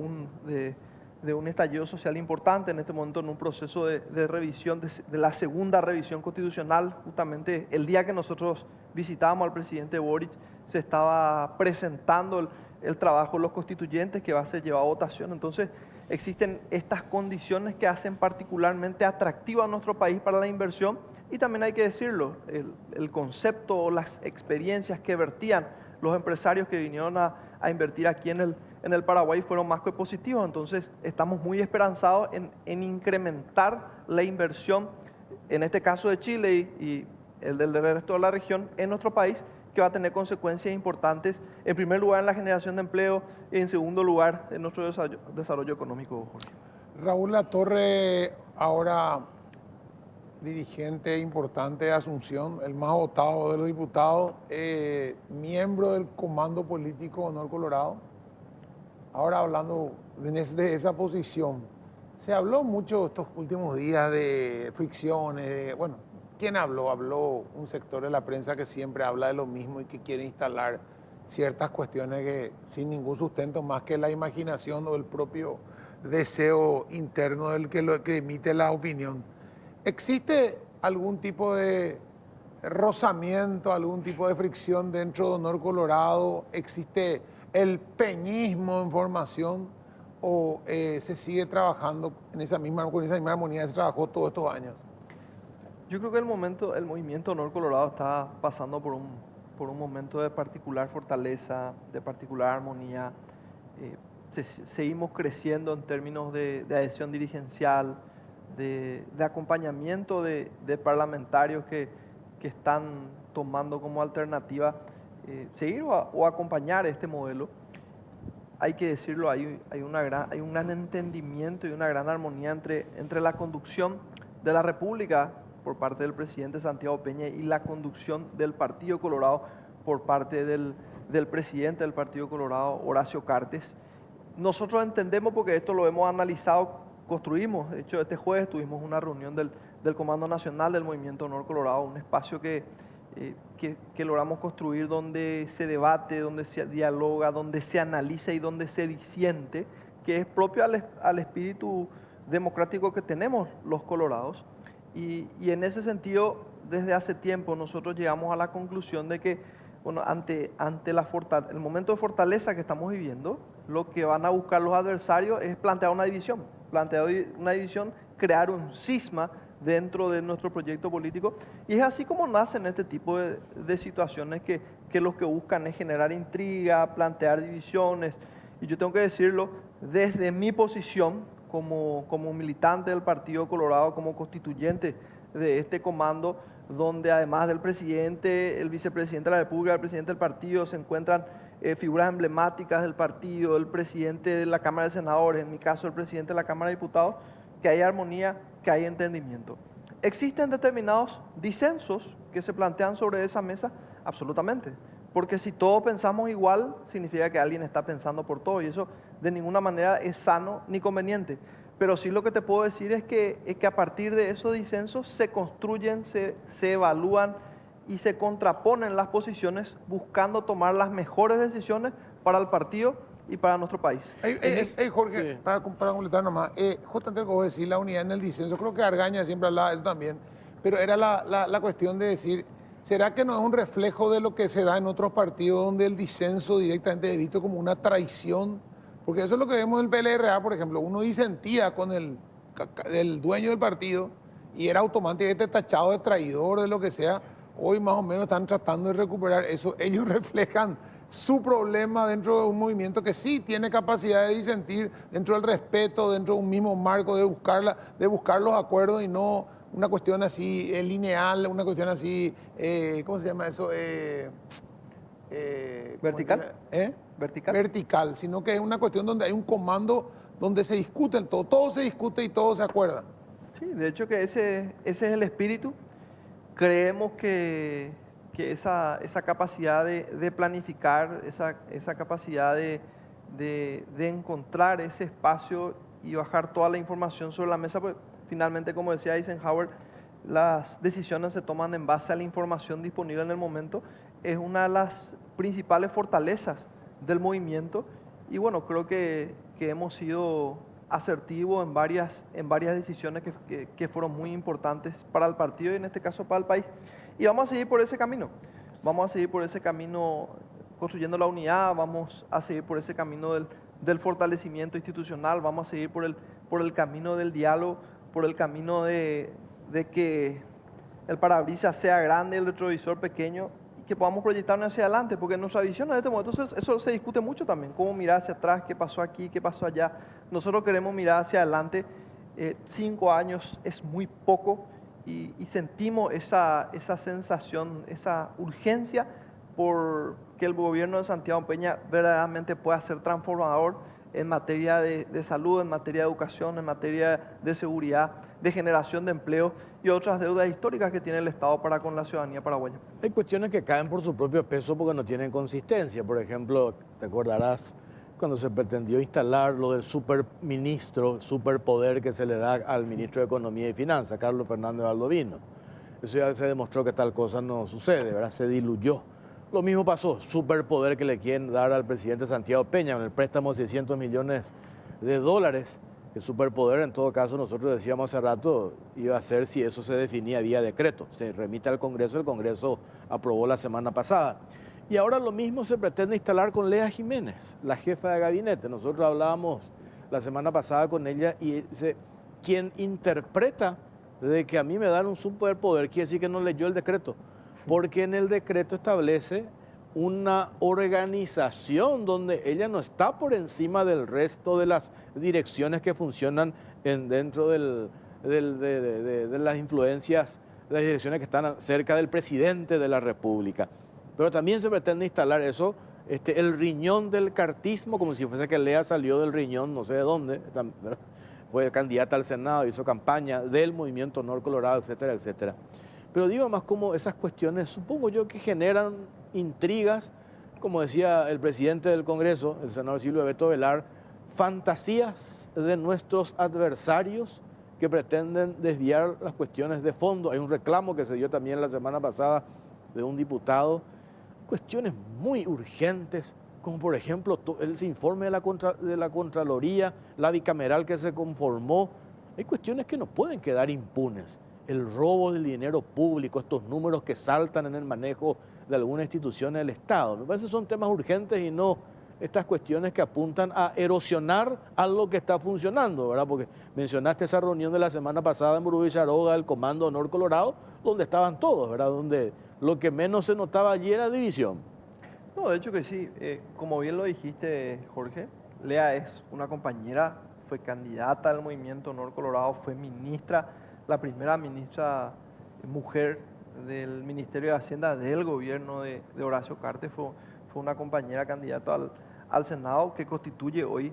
de un estallido social importante, en este momento en un proceso de revisión, de la segunda revisión constitucional. Justamente el día que nosotros visitábamos al presidente Boric, se estaba presentando el trabajo de los constituyentes que va a ser llevado a votación. Entonces, existen estas condiciones que hacen particularmente atractivo a nuestro país para la inversión, y también hay que decirlo, el concepto o las experiencias que vertían los empresarios que vinieron a invertir aquí en el Paraguay fueron más que positivos. Entonces, estamos muy esperanzados en incrementar la inversión, en este caso de Chile y el del resto de la región, en nuestro país, que va a tener consecuencias importantes, en primer lugar en la generación de empleo y en segundo lugar en nuestro desarrollo económico, Jorge. Raúl Latorre, ahora dirigente importante de Asunción, el más votado de los diputados, miembro del Comando Político Honor Colorado. Ahora hablando de esa posición, se habló mucho estos últimos días de fricciones, bueno, ¿quién habló? Habló un sector de la prensa que siempre habla de lo mismo y que quiere instalar ciertas cuestiones que sin ningún sustento más que la imaginación o el propio deseo interno del que emite la opinión. ¿Existe algún tipo de rozamiento, algún tipo de fricción dentro de Honor Colorado? ¿Existe el peñismo en formación o se sigue trabajando con esa misma armonía que se trabajó todos estos años? Yo creo que el movimiento Honor Colorado está pasando por un momento de particular fortaleza, de particular armonía. Seguimos creciendo en términos de adhesión dirigencial, de acompañamiento de parlamentarios que están tomando como alternativa seguir o acompañar este modelo. Hay que decirlo, hay un gran entendimiento y una gran armonía entre la conducción de la República por parte del presidente Santiago Peña y la conducción del Partido Colorado por parte del presidente del Partido Colorado, Horacio Cartes. Nosotros entendemos, porque esto lo hemos analizado, construimos, de hecho este jueves tuvimos una reunión del Comando Nacional del Movimiento Honor Colorado, un espacio que logramos construir donde se debate, donde se dialoga, donde se analiza y donde se disiente, que es propio al espíritu democrático que tenemos los colorados. Y en ese sentido, desde hace tiempo nosotros llegamos a la conclusión de que, bueno, ante el momento de fortaleza que estamos viviendo, lo que van a buscar los adversarios es plantear una división, crear un cisma dentro de nuestro proyecto político. Y es así como nacen este tipo de situaciones que los que buscan es generar intriga, plantear divisiones. Y yo tengo que decirlo, desde mi posición como militante del Partido Colorado, como constituyente de este comando, donde además del presidente, el vicepresidente de la República, el presidente del partido, se encuentran figuras emblemáticas del partido, el presidente de la Cámara de Senadores, en mi caso el presidente de la Cámara de Diputados, que hay armonía, que hay entendimiento. ¿Existen determinados disensos que se plantean sobre esa mesa? Absolutamente. Porque si todos pensamos igual, significa que alguien está pensando por todo y eso de ninguna manera es sano ni conveniente. Pero sí lo que te puedo decir es que a partir de esos disensos se construyen, se evalúan y se contraponen las posiciones buscando tomar las mejores decisiones para el partido y para nuestro país. Jorge, Sí. para completar nomás, justamente lo que vos decís, la unidad en el disenso, creo que Argaña siempre hablaba de eso también, pero era la cuestión de decir, ¿será que no es un reflejo de lo que se da en otros partidos donde el disenso directamente es visto como una traición? Porque eso es lo que vemos en el PLRA, por ejemplo, uno disentía con el dueño del partido y era automáticamente tachado de traidor, de lo que sea. Hoy más o menos están tratando de recuperar eso. Ellos reflejan su problema dentro de un movimiento que sí tiene capacidad de disentir dentro del respeto, dentro de un mismo marco, de buscar los acuerdos y no una cuestión así lineal, una cuestión así, ¿cómo se llama eso? ¿Vertical? ¿Vertical? Vertical, sino que es una cuestión donde hay un comando donde se discuten todo se discute y todo se acuerda. Sí, de hecho que ese es el espíritu. Creemos que esa capacidad de planificar, esa capacidad de encontrar ese espacio y bajar toda la información sobre la mesa, pues finalmente, como decía Eisenhower, las decisiones se toman en base a la información disponible en el momento, es una de las principales fortalezas del movimiento y bueno, creo que hemos sido asertivos en varias decisiones que fueron muy importantes para el partido y en este caso para el país. Y vamos a seguir por ese camino. Vamos a seguir por ese camino construyendo la unidad, vamos a seguir por ese camino del fortalecimiento institucional, vamos a seguir por el camino del diálogo, por el camino de que el parabrisas sea grande, el retrovisor pequeño y que podamos proyectarnos hacia adelante, porque en nuestra visión en este momento eso se discute mucho también, cómo mirar hacia atrás, qué pasó aquí, qué pasó allá. Nosotros queremos mirar hacia adelante, 5 años es muy poco y sentimos esa sensación, esa urgencia por que el gobierno de Santiago Peña verdaderamente pueda ser transformador en materia de salud, en materia de educación, en materia de seguridad, de generación de empleo y otras deudas históricas que tiene el Estado para con la ciudadanía paraguaya. Hay cuestiones que caen por su propio peso porque no tienen consistencia. Por ejemplo, te acordarás cuando se pretendió instalar lo del superministro, superpoder que se le da al ministro de Economía y Finanzas, Carlos Fernández Baldovino. Eso ya se demostró que tal cosa no sucede, ¿verdad? Se diluyó. Lo mismo pasó, superpoder que le quieren dar al presidente Santiago Peña con el préstamo de $600 millones. El superpoder, en todo caso, nosotros decíamos hace rato, iba a ser si eso se definía vía decreto. Se remite al Congreso, el Congreso aprobó la semana pasada. Y ahora lo mismo se pretende instalar con Lea Jiménez, la jefa de gabinete. Nosotros hablábamos la semana pasada con ella y dice, quien interpreta de que a mí me dan un superpoder quiere decir que no leyó el decreto. Porque en el decreto establece una organización donde ella no está por encima del resto de las direcciones que funcionan dentro de las influencias, de las direcciones que están cerca del presidente de la República. Pero también se pretende instalar eso, el riñón del cartismo, como si fuese que Lea salió del riñón, no sé de dónde, fue candidata al Senado, hizo campaña del Movimiento Honor Colorado, etcétera, etcétera. Pero digo más como esas cuestiones, supongo yo que generan intrigas, como decía el presidente del Congreso, el senador Silvio Beto Velar, fantasías de nuestros adversarios que pretenden desviar las cuestiones de fondo. Hay un reclamo que se dio también la semana pasada de un diputado, cuestiones muy urgentes, como por ejemplo el informe de la Contraloría, la bicameral que se conformó. Hay cuestiones que no pueden quedar impunes. El robo del dinero público, estos números que saltan en el manejo de algunas instituciones del Estado. Me parece que son temas urgentes y no estas cuestiones que apuntan a erosionar algo que está funcionando, ¿verdad? Porque mencionaste esa reunión de la semana pasada en Burubí-Charoga, el Comando Honor Colorado, donde estaban todos, ¿verdad? Donde lo que menos se notaba allí era división. No, de hecho que sí. Como bien lo dijiste, Jorge, Lea es una compañera, fue candidata al Movimiento Honor Colorado, fue ministra, la primera ministra mujer del Ministerio de Hacienda del gobierno de Horacio Cartes, fue una compañera candidata al Senado que constituye hoy,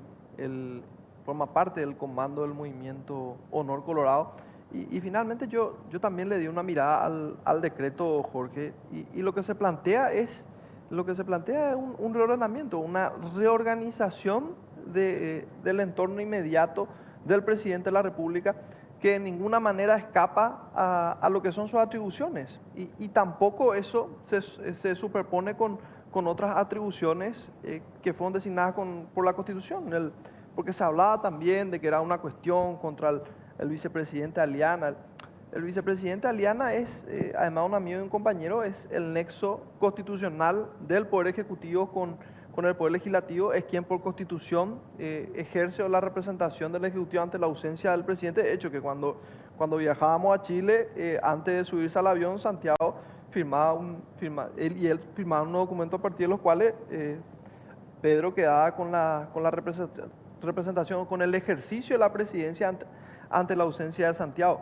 forma parte del comando del Movimiento Honor Colorado. Y finalmente yo también le di una mirada al decreto, Jorge, y lo que se plantea es un reordenamiento, una reorganización del entorno inmediato del presidente de la República, que de ninguna manera escapa a lo que son sus atribuciones. Y tampoco eso se superpone con otras atribuciones que fueron designadas por la Constitución. Porque se hablaba también de que era una cuestión contra el vicepresidente Aliana. El vicepresidente Aliana es, además un amigo y un compañero, es el nexo constitucional del Poder Ejecutivo con el Poder Legislativo, es quien por Constitución ejerce la representación del Ejecutivo ante la ausencia del presidente. De hecho, que cuando viajábamos a Chile, antes de subirse al avión, Santiago él firmaba unos documentos a partir de los cuales Pedro quedaba con la representación, con el ejercicio de la presidencia ante la ausencia de Santiago.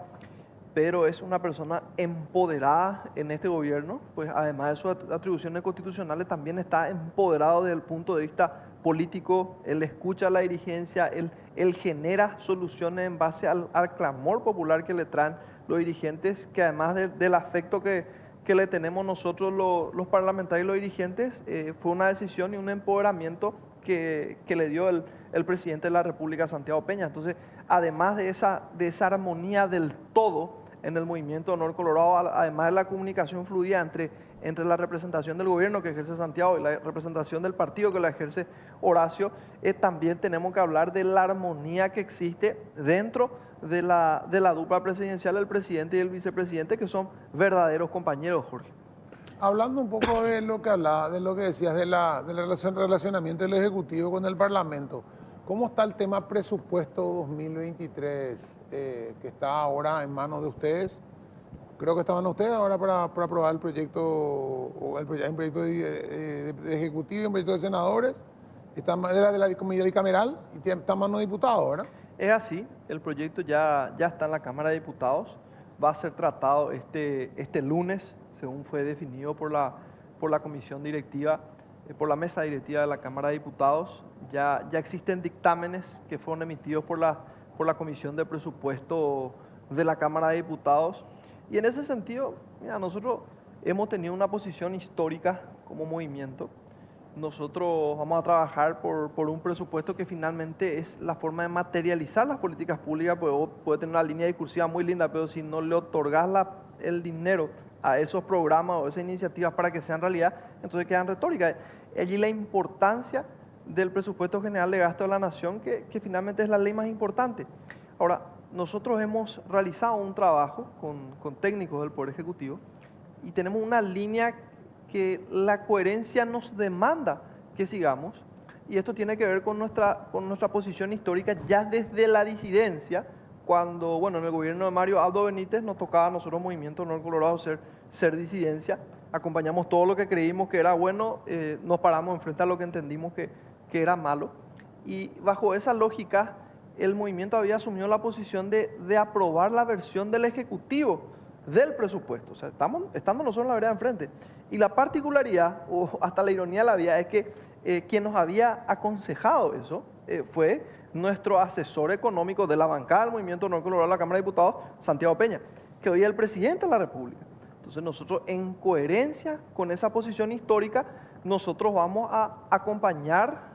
Pedro es una persona empoderada en este gobierno, pues además de sus atribuciones constitucionales, también está empoderado desde el punto de vista político. Él escucha a la dirigencia, él genera soluciones en base al clamor popular que le traen los dirigentes, que además del afecto que le tenemos nosotros los parlamentarios y los dirigentes, fue una decisión y un empoderamiento que le dio el presidente de la República, Santiago Peña. Entonces, además de esa armonía del todo en el Movimiento Honor Colorado, además de la comunicación fluida entre la representación del gobierno que ejerce Santiago y la representación del partido que la ejerce Horacio, también tenemos que hablar de la armonía que existe dentro de la dupla presidencial, el presidente y el vicepresidente, que son verdaderos compañeros, Jorge. Hablando un poco de lo que hablaba, de lo que decías del relacionamiento del Ejecutivo con el Parlamento, ¿cómo está el tema presupuesto 2023 que está ahora en manos de ustedes? Creo que estaban ustedes ahora para aprobar el proyecto, un proyecto de Ejecutivo y un proyecto de senadores, era de la Comisión Bicameral y está en manos de diputados, ¿verdad? Es así, el proyecto ya está en la Cámara de Diputados, va a ser tratado este lunes, según fue definido por la comisión directiva, por la mesa directiva de la Cámara de Diputados. Ya existen dictámenes que fueron emitidos por la Comisión de Presupuesto de la Cámara de Diputados. Y en ese sentido, mira, nosotros hemos tenido una posición histórica como movimiento. Nosotros vamos a trabajar por un presupuesto que finalmente es la forma de materializar las políticas públicas, porque vos podés tener una línea discursiva muy linda, pero si no le otorgás el dinero a esos programas o esas iniciativas para que sean realidad, entonces quedan retóricas. Allí la importancia del presupuesto general de gasto de la nación, que finalmente es la ley más importante. Ahora, nosotros hemos realizado un trabajo con técnicos del Poder Ejecutivo y tenemos una línea que la coherencia nos demanda que sigamos, y esto tiene que ver con nuestra posición histórica ya desde la disidencia, cuando, bueno, en el gobierno de Mario Abdo Benítez nos tocaba a nosotros, Movimiento Honor Colorado, ser disidencia, acompañamos todo lo que creímos que era bueno, nos paramos enfrente a lo que entendimos que era malo, y bajo esa lógica el movimiento había asumido la posición de aprobar la versión del Ejecutivo del presupuesto, o sea, estando nosotros en la vereda enfrente. Y la particularidad, o hasta la ironía de la vida, es que quien nos había aconsejado eso fue nuestro asesor económico de la bancada del Movimiento Honor Colorado de la Cámara de Diputados, Santiago Peña, que hoy es el presidente de la República. Entonces nosotros, en coherencia con esa posición histórica, nosotros vamos a acompañar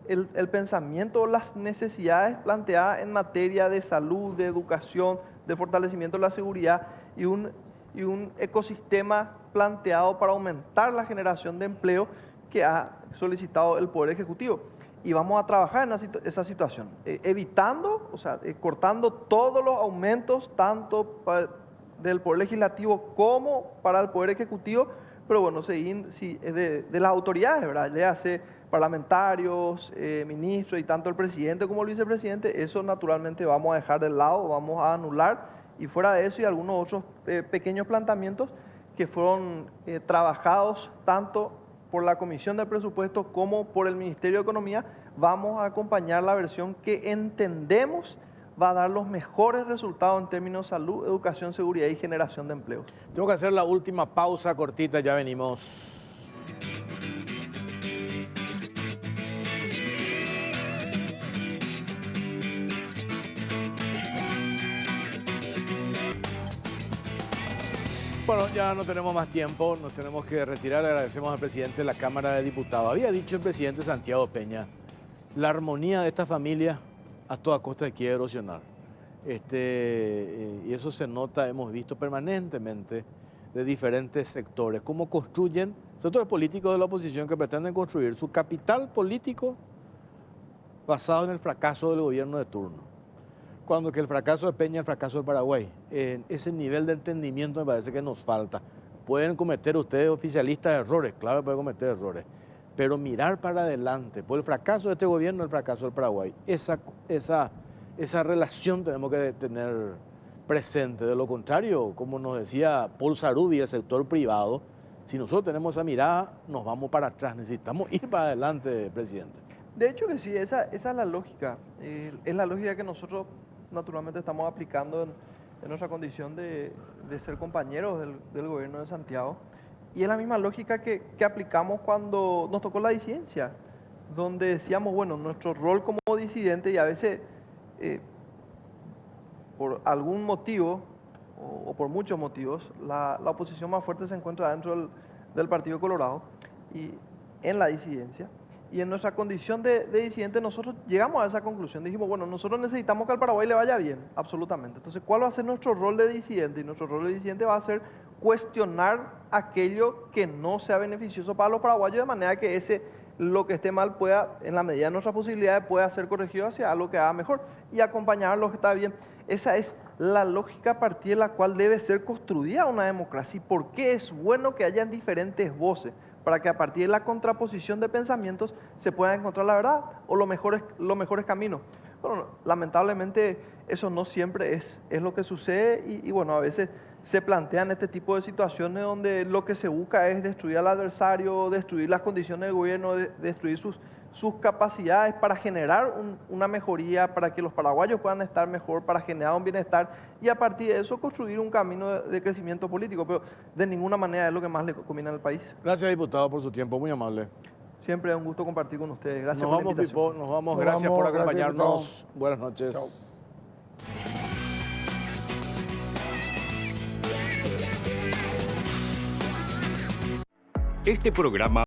el pensamiento, las necesidades planteadas en materia de salud, de educación, de fortalecimiento de la seguridad y un ecosistema planteado para aumentar la generación de empleo que ha solicitado el Poder Ejecutivo. Y vamos a trabajar en esa situación, evitando, o sea, cortando todos los aumentos, tanto del Poder Legislativo como para el Poder Ejecutivo, pero bueno, de las autoridades, ¿verdad? Le hace parlamentarios, ministros y tanto el presidente como el vicepresidente, eso naturalmente vamos a dejar de lado, vamos a anular, y fuera de eso y algunos otros pequeños planteamientos que fueron trabajados tanto por la Comisión de Presupuestos como por el Ministerio de Economía, vamos a acompañar la versión que entendemos va a dar los mejores resultados en términos de salud, educación, seguridad y generación de empleos. Tengo que hacer la última pausa cortita, ya venimos. Bueno, ya no tenemos más tiempo, nos tenemos que retirar. Le agradecemos al presidente de la Cámara de Diputados. Había dicho el presidente Santiago Peña, la armonía de esta familia a toda costa quiere erosionar. Y eso se nota, hemos visto permanentemente de diferentes sectores, cómo construyen sectores políticos de la oposición que pretenden construir su capital político basado en el fracaso del gobierno de turno. Cuando que el fracaso de Peña, el fracaso del Paraguay, ese nivel de entendimiento me parece que nos falta. Pueden cometer ustedes oficialistas errores, claro, pueden cometer errores, pero mirar para adelante, por el fracaso de este gobierno, el fracaso del Paraguay, esa relación tenemos que tener presente. De lo contrario, como nos decía Paul Sarubi, el sector privado, si nosotros tenemos esa mirada, nos vamos para atrás, necesitamos ir para adelante, presidente. De hecho que sí, esa es la lógica, es la lógica que nosotros naturalmente estamos aplicando en nuestra condición de ser compañeros del gobierno de Santiago, y es la misma lógica que aplicamos cuando nos tocó la disidencia, donde decíamos, bueno, nuestro rol como disidente, y a veces por algún motivo o por muchos motivos, la oposición más fuerte se encuentra dentro del Partido Colorado y en la disidencia. Y en nuestra condición de disidente nosotros llegamos a esa conclusión. Dijimos, bueno, nosotros necesitamos que al Paraguay le vaya bien, absolutamente. Entonces, ¿cuál va a ser nuestro rol de disidente? Y nuestro rol de disidente va a ser cuestionar aquello que no sea beneficioso para los paraguayos, de manera que lo que esté mal pueda, en la medida de nuestras posibilidades, pueda ser corregido hacia algo que haga mejor y acompañar a lo que está bien. Esa es la lógica a partir de la cual debe ser construida una democracia. ¿Y por qué es bueno que hayan diferentes voces? Para que a partir de la contraposición de pensamientos se pueda encontrar la verdad o los mejores caminos. Bueno, lamentablemente eso no siempre es lo que sucede y bueno, a veces se plantean este tipo de situaciones donde lo que se busca es destruir al adversario, destruir las condiciones del gobierno, destruir sus capacidades para generar una mejoría, para que los paraguayos puedan estar mejor, para generar un bienestar y a partir de eso construir un camino de crecimiento político, pero de ninguna manera es lo que más le conviene al país. Gracias, diputado, por su tiempo, muy amable. Siempre es un gusto compartir con ustedes. Gracias por la invitación. Pipo, nos vamos, gracias por acompañarnos. Buenas noches. Chao. Este programa